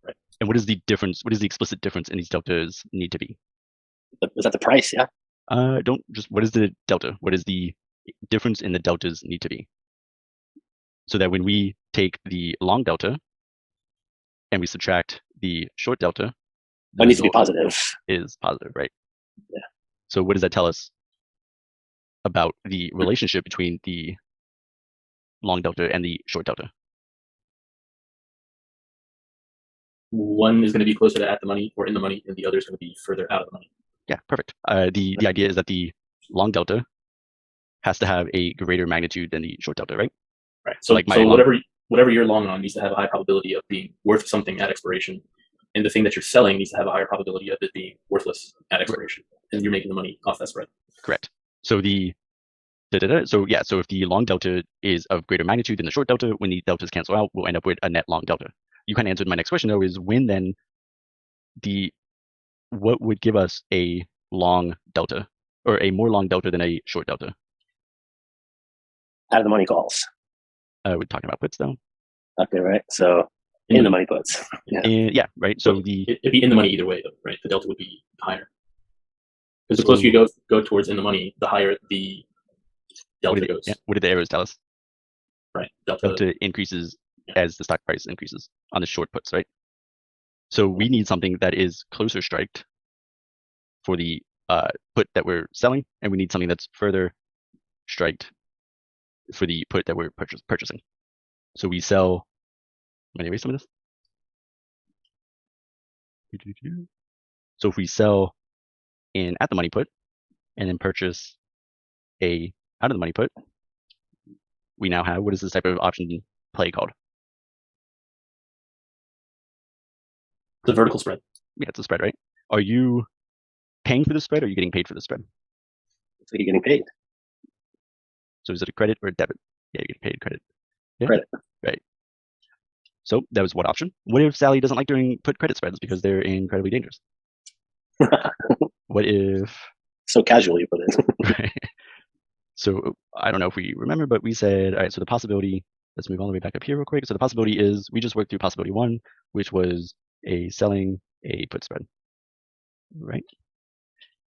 Right. And what is the difference? What is the explicit difference in these deltas need to be? Is that the price? Yeah. Don't just, what is the delta? What is the difference in the deltas need to be? So that when we take the long delta and we subtract the short delta, It needs to be positive. Is positive, right? Yeah. So what does that tell us about the relationship between the long delta and the short delta? one is going to be closer to at the money or in the money, and the other is going to be further out of the money. Yeah, perfect. The idea is that the long delta has to have a greater magnitude than the short delta, right? Right. So like so whatever you're long on needs to have a high probability of being worth something at expiration, and the thing that you're selling needs to have a higher probability of it being worthless at expiration, and you're making the money off that spread. Correct. So so if the long delta is of greater magnitude than the short delta, when the deltas cancel out, we'll end up with a net long delta. You kind of answered my next question though, is when then what would give us a long delta or a more long delta than a short delta? Out of the money calls. We're talking about puts though. Okay, right. So in the money puts. Yeah. Yeah, right. So it'd be in the money either way though, right? The delta would be higher. Because the closer you go towards in the money, the higher the delta goes. Yeah. What did the arrows tell us? Right. Delta increases as the stock price increases on the short puts, right? So we need something that is closer striked for the put that we're selling, and we need something that's further striked for the put that we're purchasing. So we sell. Am I erase some of this? So if we sell in at the money put and then purchase a out of the money put, we now have, what is this type of option play called? The vertical spread. Yeah, it's a spread, right? Are you paying for the spread or are you getting paid for the spread? So you're getting paid. So is it a credit or a debit? Yeah, you're getting paid credit. Yeah? Credit. Right. So that was one option. What if Sally doesn't like doing put credit spreads because they're incredibly dangerous? What if... So casual you put it. Right. So I don't know if we remember, but we said, all right, so the possibility, let's move all the way back up here real quick. So the possibility is, we just worked through possibility one, which was selling a put spread, right?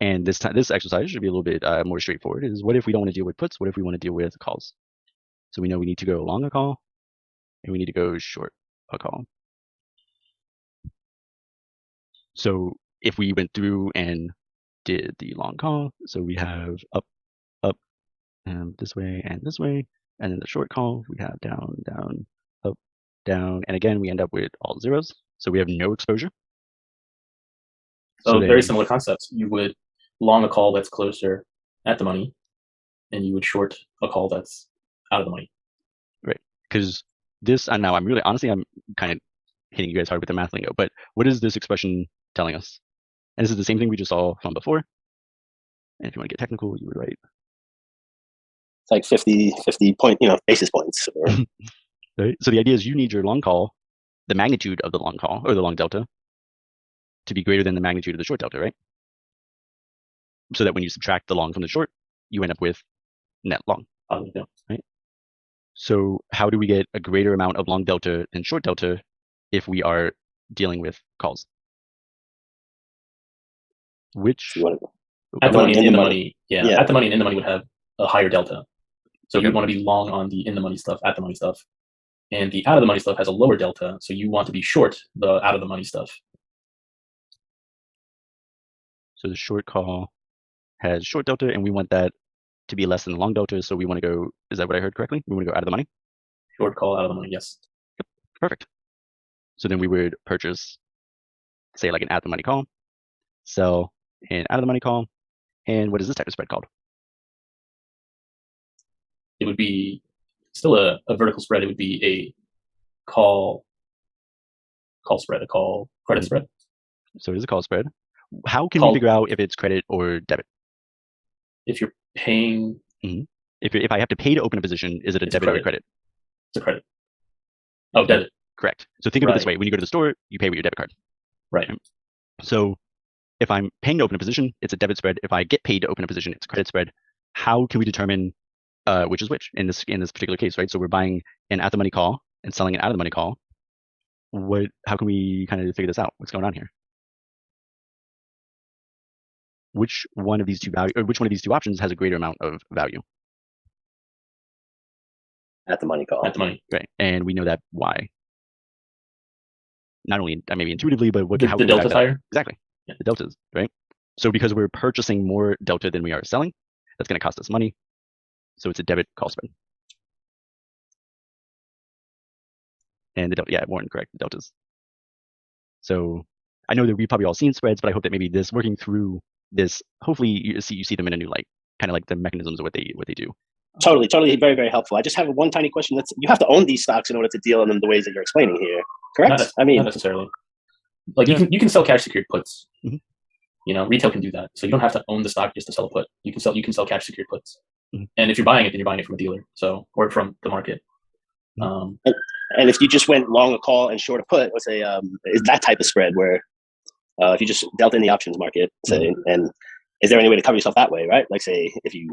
And this exercise should be a little bit more straightforward, is what if we don't want to deal with puts? What if we want to deal with calls? So we know we need to go long a call and we need to go short a call. So if we went through and did the long call, so we have up, this way and this way. And then the short call, we have down, down, up, down. And again, we end up with all zeros. So we have no exposure. So very similar concepts. You would long a call that's closer at the money, and you would short a call that's out of the money. Right. Because this, and now I'm really, honestly, I'm kind of hitting you guys hard with the math lingo, but what is this expression telling us? And this is the same thing we just saw from before. And if you want to get technical, you would write. It's like 50 point, basis points. Or... Right. So the idea is you need your long call, the magnitude of the long call or the long delta, to be greater than the magnitude of the short delta, right? So that when you subtract the long from the short, you end up with net long. Right. So how do we get a greater amount of long delta than short delta if we are dealing with calls? Which at the money and in the money, yeah, at the money and in the money would have a higher delta. So you want to be long on the in the money stuff, at the money stuff, and the out of the money stuff has a lower delta. So you want to be short the out of the money stuff. So the short call has short delta, and we want that to be less than the long delta. So we want to go. Is that what I heard correctly? We want to go out of the money. Short call out of the money. Yes. Yep. Perfect. So then we would purchase, say, like an at the money call, sell an out of the money call, and what is this type of spread called? It would be still a vertical spread. It would be a call spread, a call credit spread. So it is a call spread. How can we figure out if it's credit or debit? If you're paying, if I have to pay to open a position, is it a debit or a credit? It's a credit. Oh, debit. Correct. So think of it this way: when you go to the store, you pay with your debit card. Right. So if I'm paying to open a position, it's a debit spread. If I get paid to open a position, it's a credit spread. How can we determine which is which in this particular case, right? So we're buying an at the money call and selling an out of the money call. How can we kind of figure this out? What's going on here? Which one of these two options has a greater amount of value? At the money call. At the money. Right. And we know that why. Not only maybe intuitively, but how the delta's higher? Exactly. Yeah. The deltas, right? So because we're purchasing more delta than we are selling, that's going to cost us money. So it's a debit call spread. And the delta, yeah, more incorrect, the deltas. So I know that we've probably all seen spreads, but I hope that maybe this working through this, hopefully you see them in a new light, kind of like the mechanisms of what they do. Totally, very, very helpful. I just have one tiny question. You have to own these stocks in order to deal in them the ways that you're explaining here, correct? Not necessarily. Like you can sell cash secured puts. Retail can do that. So you don't have to own the stock just to sell a put. You can sell cash secured puts. And if you're buying it, then you're buying it from a dealer, or from the market. And if you just went long a call and short a put, let's say, is that type of spread where if you just dealt in the options market, say, and is there any way to cover yourself that way, right? Like, say, if you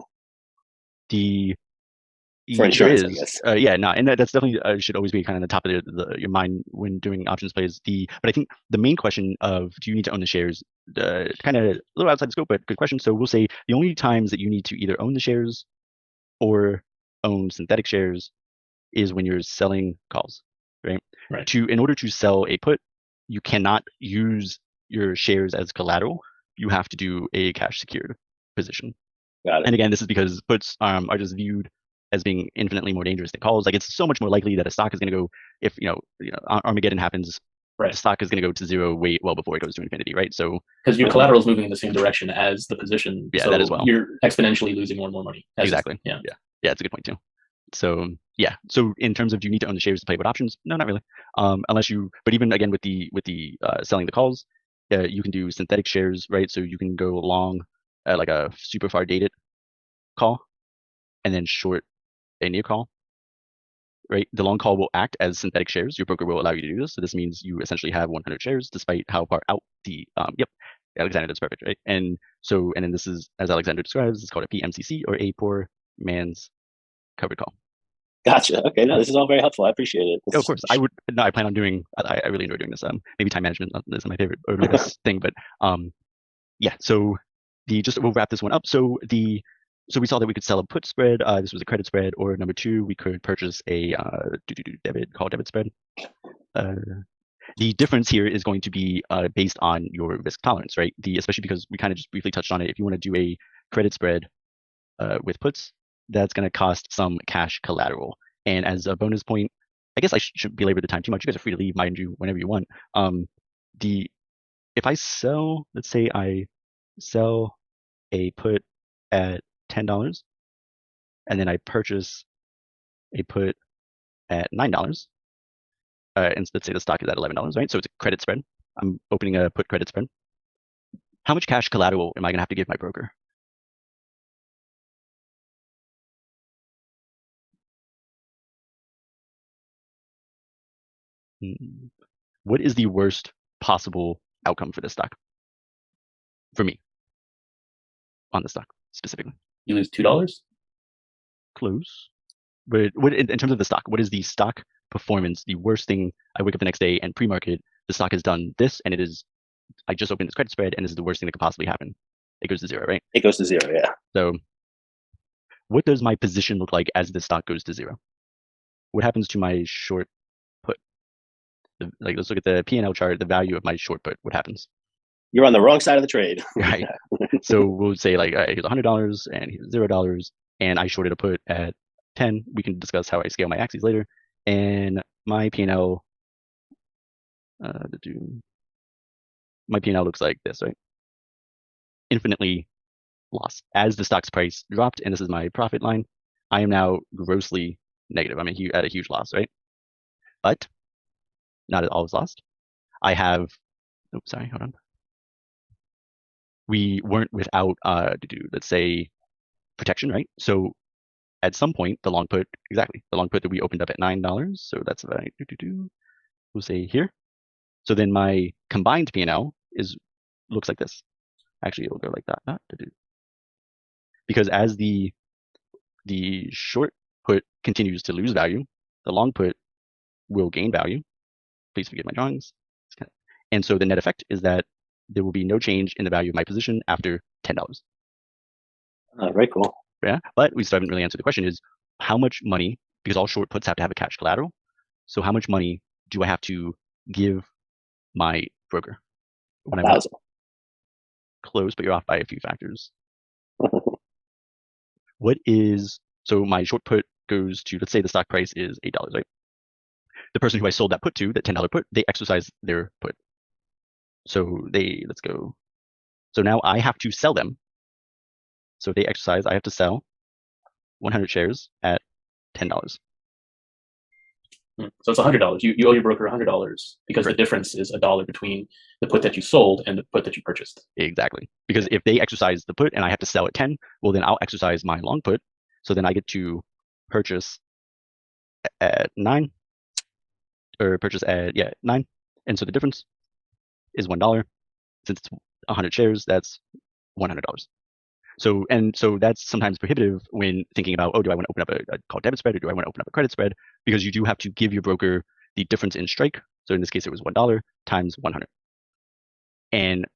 for insurance, I guess. And that's definitely should always be kind of the top of your mind when doing options plays. But I think the main question of do you need to own the shares, kind of a little outside the scope, but good question. So we'll say the only times that you need to either own the shares or own synthetic shares is when you're selling calls, right? In order to sell a put, you cannot use your shares as collateral. You have to do a cash secured position. Got it. And again, this is because puts are just viewed as being infinitely more dangerous than calls. Like it's so much more likely that a stock is going to go, if Armageddon happens, the stock is going to go to zero well before it goes to infinity, right? So because your collateral is moving in the same direction as the position, so that as well. You're exponentially losing more and more money. Exactly. Yeah, it's a good point too. So so in terms of do you need to own the shares to play with options? No, not really. But even again with the selling the calls, you can do synthetic shares, right? So you can go long like a super far dated call, and then short a near call, right? The long call will act as synthetic shares. Your broker will allow you to do this. So this means you essentially have 100 shares despite how far out the Alexander, that's perfect, right? And then this is, as Alexander describes, it's called a PMCC, or a poor man's covered call. Gotcha. Okay, no, this is all very helpful. I appreciate it. Of course, I plan on doing. I really enjoy doing this. Maybe time management is my favorite or my best thing, but So we'll wrap this one up. So we saw that we could sell a put spread. This was a credit spread, or number two, we could purchase a debit spread. The difference here is going to be based on your risk tolerance, right? Especially because we kind of just briefly touched on it. If you want to do a credit spread with puts, that's going to cost some cash collateral. And as a bonus point, I guess I shouldn't belabor the time too much. You guys are free to leave, mind you, whenever you want. If I sell, let's say I sell a put at $10, and then I purchase a put at $9, and let's say the stock is at $11, right? So it's a credit spread. I'm opening a put credit spread. How much cash collateral am I going to have to give my broker? What is the worst possible outcome for this stock? For me, on the stock specifically. You lose $2? Close. But what in terms of the stock, what is the stock performance? The worst thing, I wake up the next day and pre-market, the stock has done this, and I just opened this credit spread, and this is the worst thing that could possibly happen. It goes to zero, right? It goes to zero, yeah. So what does my position look like as the stock goes to zero? What happens to my short put? Let's look at the P&L chart, the value of my short put. What happens? You're on the wrong side of the trade. Right. So we'll say like, here's $100 and here's $0, and I shorted a put at 10. We can discuss how I scale my axes later. And my P&L, my P&L looks like this, right? Infinitely lost. As the stock's price dropped, and this is my profit line, I am now grossly negative. I'm at a huge loss, right? But not all is lost. I have, oops, sorry, hold on. We weren't without, let's say, protection, right? So at some point, the long put that we opened up at $9. So that's about, we'll say here. So then my combined P&L looks like this. Actually, it will go like that. Because as the short put continues to lose value, the long put will gain value. Please forgive my drawings. And so the net effect is that there will be no change in the value of my position after $10. Very cool. Yeah, but we still haven't really answered the question: is how much money, because all short puts have to have a cash collateral. So how much money do I have to give my broker when I want? Close, but you're off by a few factors. So my short put goes to, let's say the stock price is $8, right? The person who I sold that put to, that $10 put, they exercise their put. So let's go. So now I have to sell them. So if they exercise, I have to sell 100 shares at $10. So it's $100. You owe your broker $100 because the difference is $1 between the put that you sold and the put that you purchased. Exactly. Because if they exercise the put and I have to sell at 10, well, then I'll exercise my long put. So then I get to purchase at 9, or purchase at 9. And so the difference is $1. Since it's 100 shares, that's $100. So that's sometimes prohibitive when thinking about, do I want to open up a call debit spread, or do I want to open up a credit spread? Because you do have to give your broker the difference in strike. So in this case, it was $1 times 100. And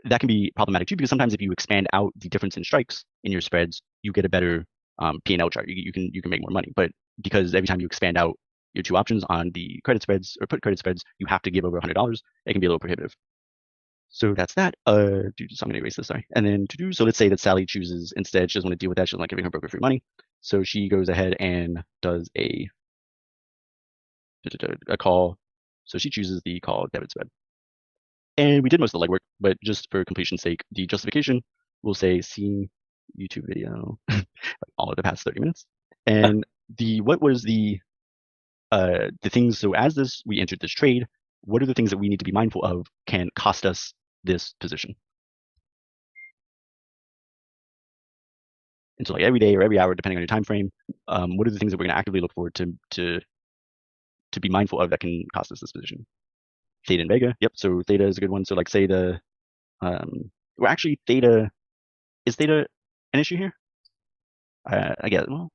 that can be problematic too, because sometimes if you expand out the difference in strikes in your spreads, you get a better P&L chart. You can make more money. But because every time you expand out your two options on the credit spreads or put credit spreads, you have to give over $100. It can be a little prohibitive. So that's that. So I'm going to erase this, sorry. And then so let's say that Sally chooses, instead, she doesn't want to deal with that. She doesn't like giving her broker free money. So she goes ahead and does a call. So she chooses the call debit spread. And we did most of the legwork, but just for completion's sake, the justification will say, see YouTube video all of the past 30 minutes. And what was the things, so as we entered this trade, what are the things that we need to be mindful of can cost us this position? And so like every day or every hour, depending on your time frame, what are the things that we're going to actively look for to be mindful of that can cost us this position? Theta and Vega. Yep. So Theta is a good one. So like say actually Theta, is Theta an issue here? I guess, well.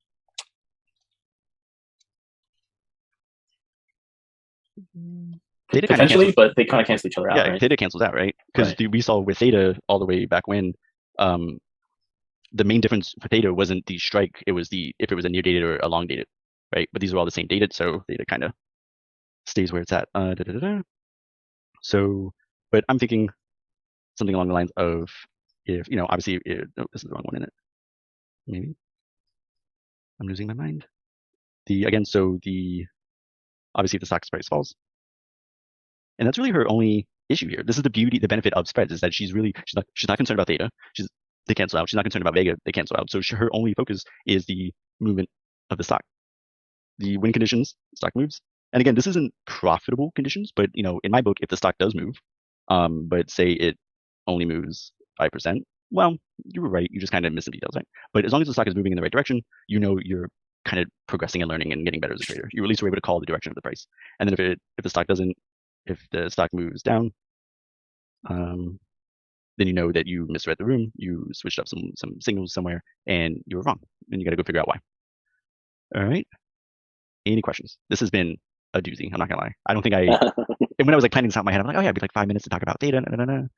Theta potentially, but they kind of cancel each other out. Yeah, right? Theta cancels out, right? Because we saw with Theta all the way back when, the main difference for Theta wasn't the strike; it was if it was a near dated or a long dated, right? But these are all the same dated, so Theta kind of stays where it's at. So, but I'm thinking something along the lines of, if obviously, this is the wrong one in it, maybe. I'm losing my mind. Obviously the stock's price falls. And that's really her only issue here. This is the benefit of spreads, is that she's not concerned about theta. They cancel out. She's not concerned about Vega. They cancel out. So her only focus is the movement of the stock. The win conditions, the stock moves. And again, this isn't profitable conditions, but in my book, if the stock does move, but say it only moves 5%, well, you were right. You just kind of missed the details, right? But as long as the stock is moving in the right direction, you're kind of progressing and learning and getting better as a trader. You at least were able to call the direction of the price. And then if the stock moves down, then you know that you misread the room, you switched up some signals somewhere, and you were wrong. And you got to go figure out why. All right. Any questions? This has been a doozy. I'm not gonna lie. I don't think and when I was planning this out in my head, I'm like, oh yeah, it'd be 5 minutes to talk about data, and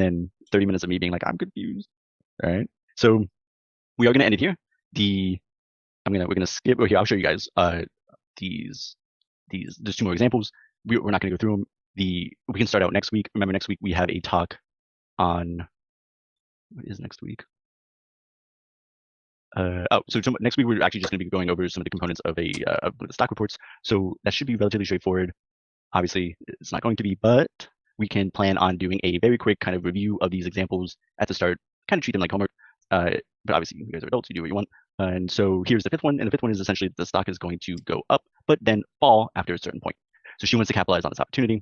then 30 minutes of me being like, I'm confused. All right. So we are gonna end it here. We're gonna skip. Here, I'll show you guys these. There's 2 more examples. We're not gonna go through them. We can start out next week. Remember, next week we have a talk on what is next week. So next week we're actually just going to be going over some of the components of the stock reports. So that should be relatively straightforward. Obviously, it's not going to be, but we can plan on doing a very quick kind of review of these examples at the start. Kind of treat them like homework. But obviously, you guys are adults. You do what you want. And so here's the 5th one. And the 5th one is essentially the stock is going to go up, but then fall after a certain point. So she wants to capitalize on this opportunity.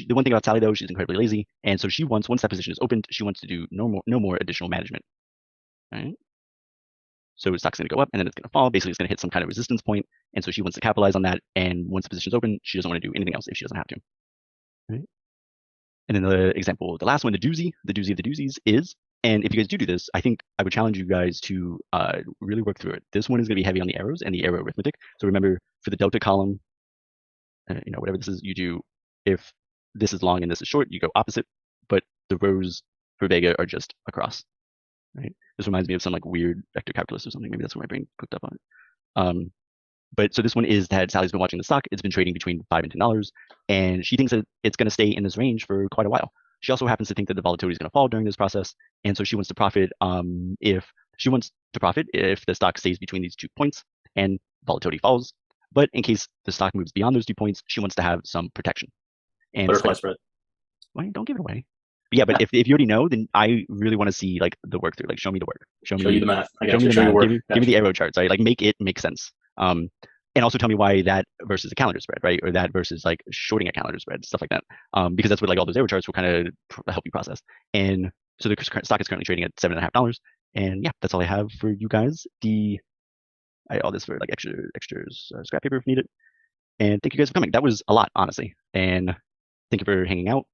The one thing about Sally, though, she's incredibly lazy. And so she wants, once that position is opened, she wants to do no more additional management. All right. So the stock's going to go up and then it's going to fall. Basically, it's going to hit some kind of resistance point. And so she wants to capitalize on that. And once the position's open, she doesn't want to do anything else if she doesn't have to. Right? And then the example, the last one, the doozy of the doozies is, and if you guys do this, I think I would challenge you guys to really work through it. This one is going to be heavy on the arrows and the arrow arithmetic. So remember, for the delta column, whatever this is, you do, if this is long and this is short, you go opposite. But the rows for Vega are just across. Right? This reminds me of some weird vector calculus or something. Maybe that's where my brain cooked up on it. But so this one is that Sally's been watching the stock. It's been trading between $5 and $10, and she thinks that it's going to stay in this range for quite a while. She also happens to think that the volatility is going to fall during this process, and so she wants to profit if the stock stays between these 2 points and volatility falls. But in case the stock moves beyond those 2 points, she wants to have some protection. And butterfly spread. Well, don't give it away. But yeah, but if you already know, then I really want to see the work through. Show me the work. Show me the math. Show me the math. Give me the arrow charts. Right? Make it make sense. And also tell me why that versus a calendar spread, right? Or that versus shorting a calendar spread, stuff like that. Because that's what all those arrow charts will kind of help you process. And so the stock is currently trading at $7.50. And yeah, that's all I have for you guys. All this for extras, scrap paper if needed. And thank you guys for coming. That was a lot, honestly. And thank you for hanging out.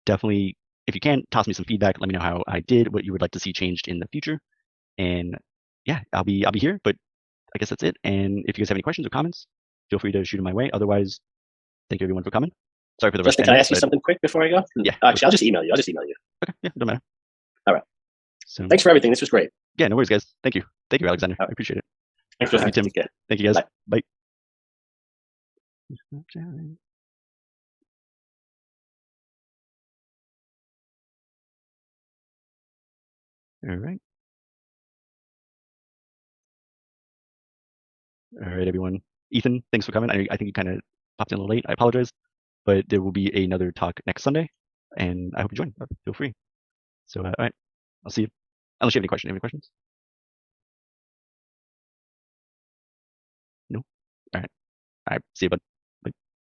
Definitely, if you can, toss me some feedback. Let me know how I did, what you would like to see changed in the future. And yeah, I'll be here. But I guess that's it. And if you guys have any questions or comments, feel free to shoot them my way. Otherwise, thank you everyone for coming. Sorry for the rest. Justin, can I ask you something quick before I go? Yeah. Actually, I'll just email you. Okay. Yeah, don't matter. All right. So thanks for everything. This was great. Yeah, no worries, guys. Thank you. Thank you, Alexander. I appreciate it. Thanks, Justin. Tim. Thank you, guys. Bye. All right. All right, everyone. Ethan, thanks for coming. I think you kind of popped in a little late. I apologize. But there will be another talk next Sunday, and I hope you join. Feel free. So, all right. I'll see you. Unless you have any questions. Any questions? No? All right. See you, bud.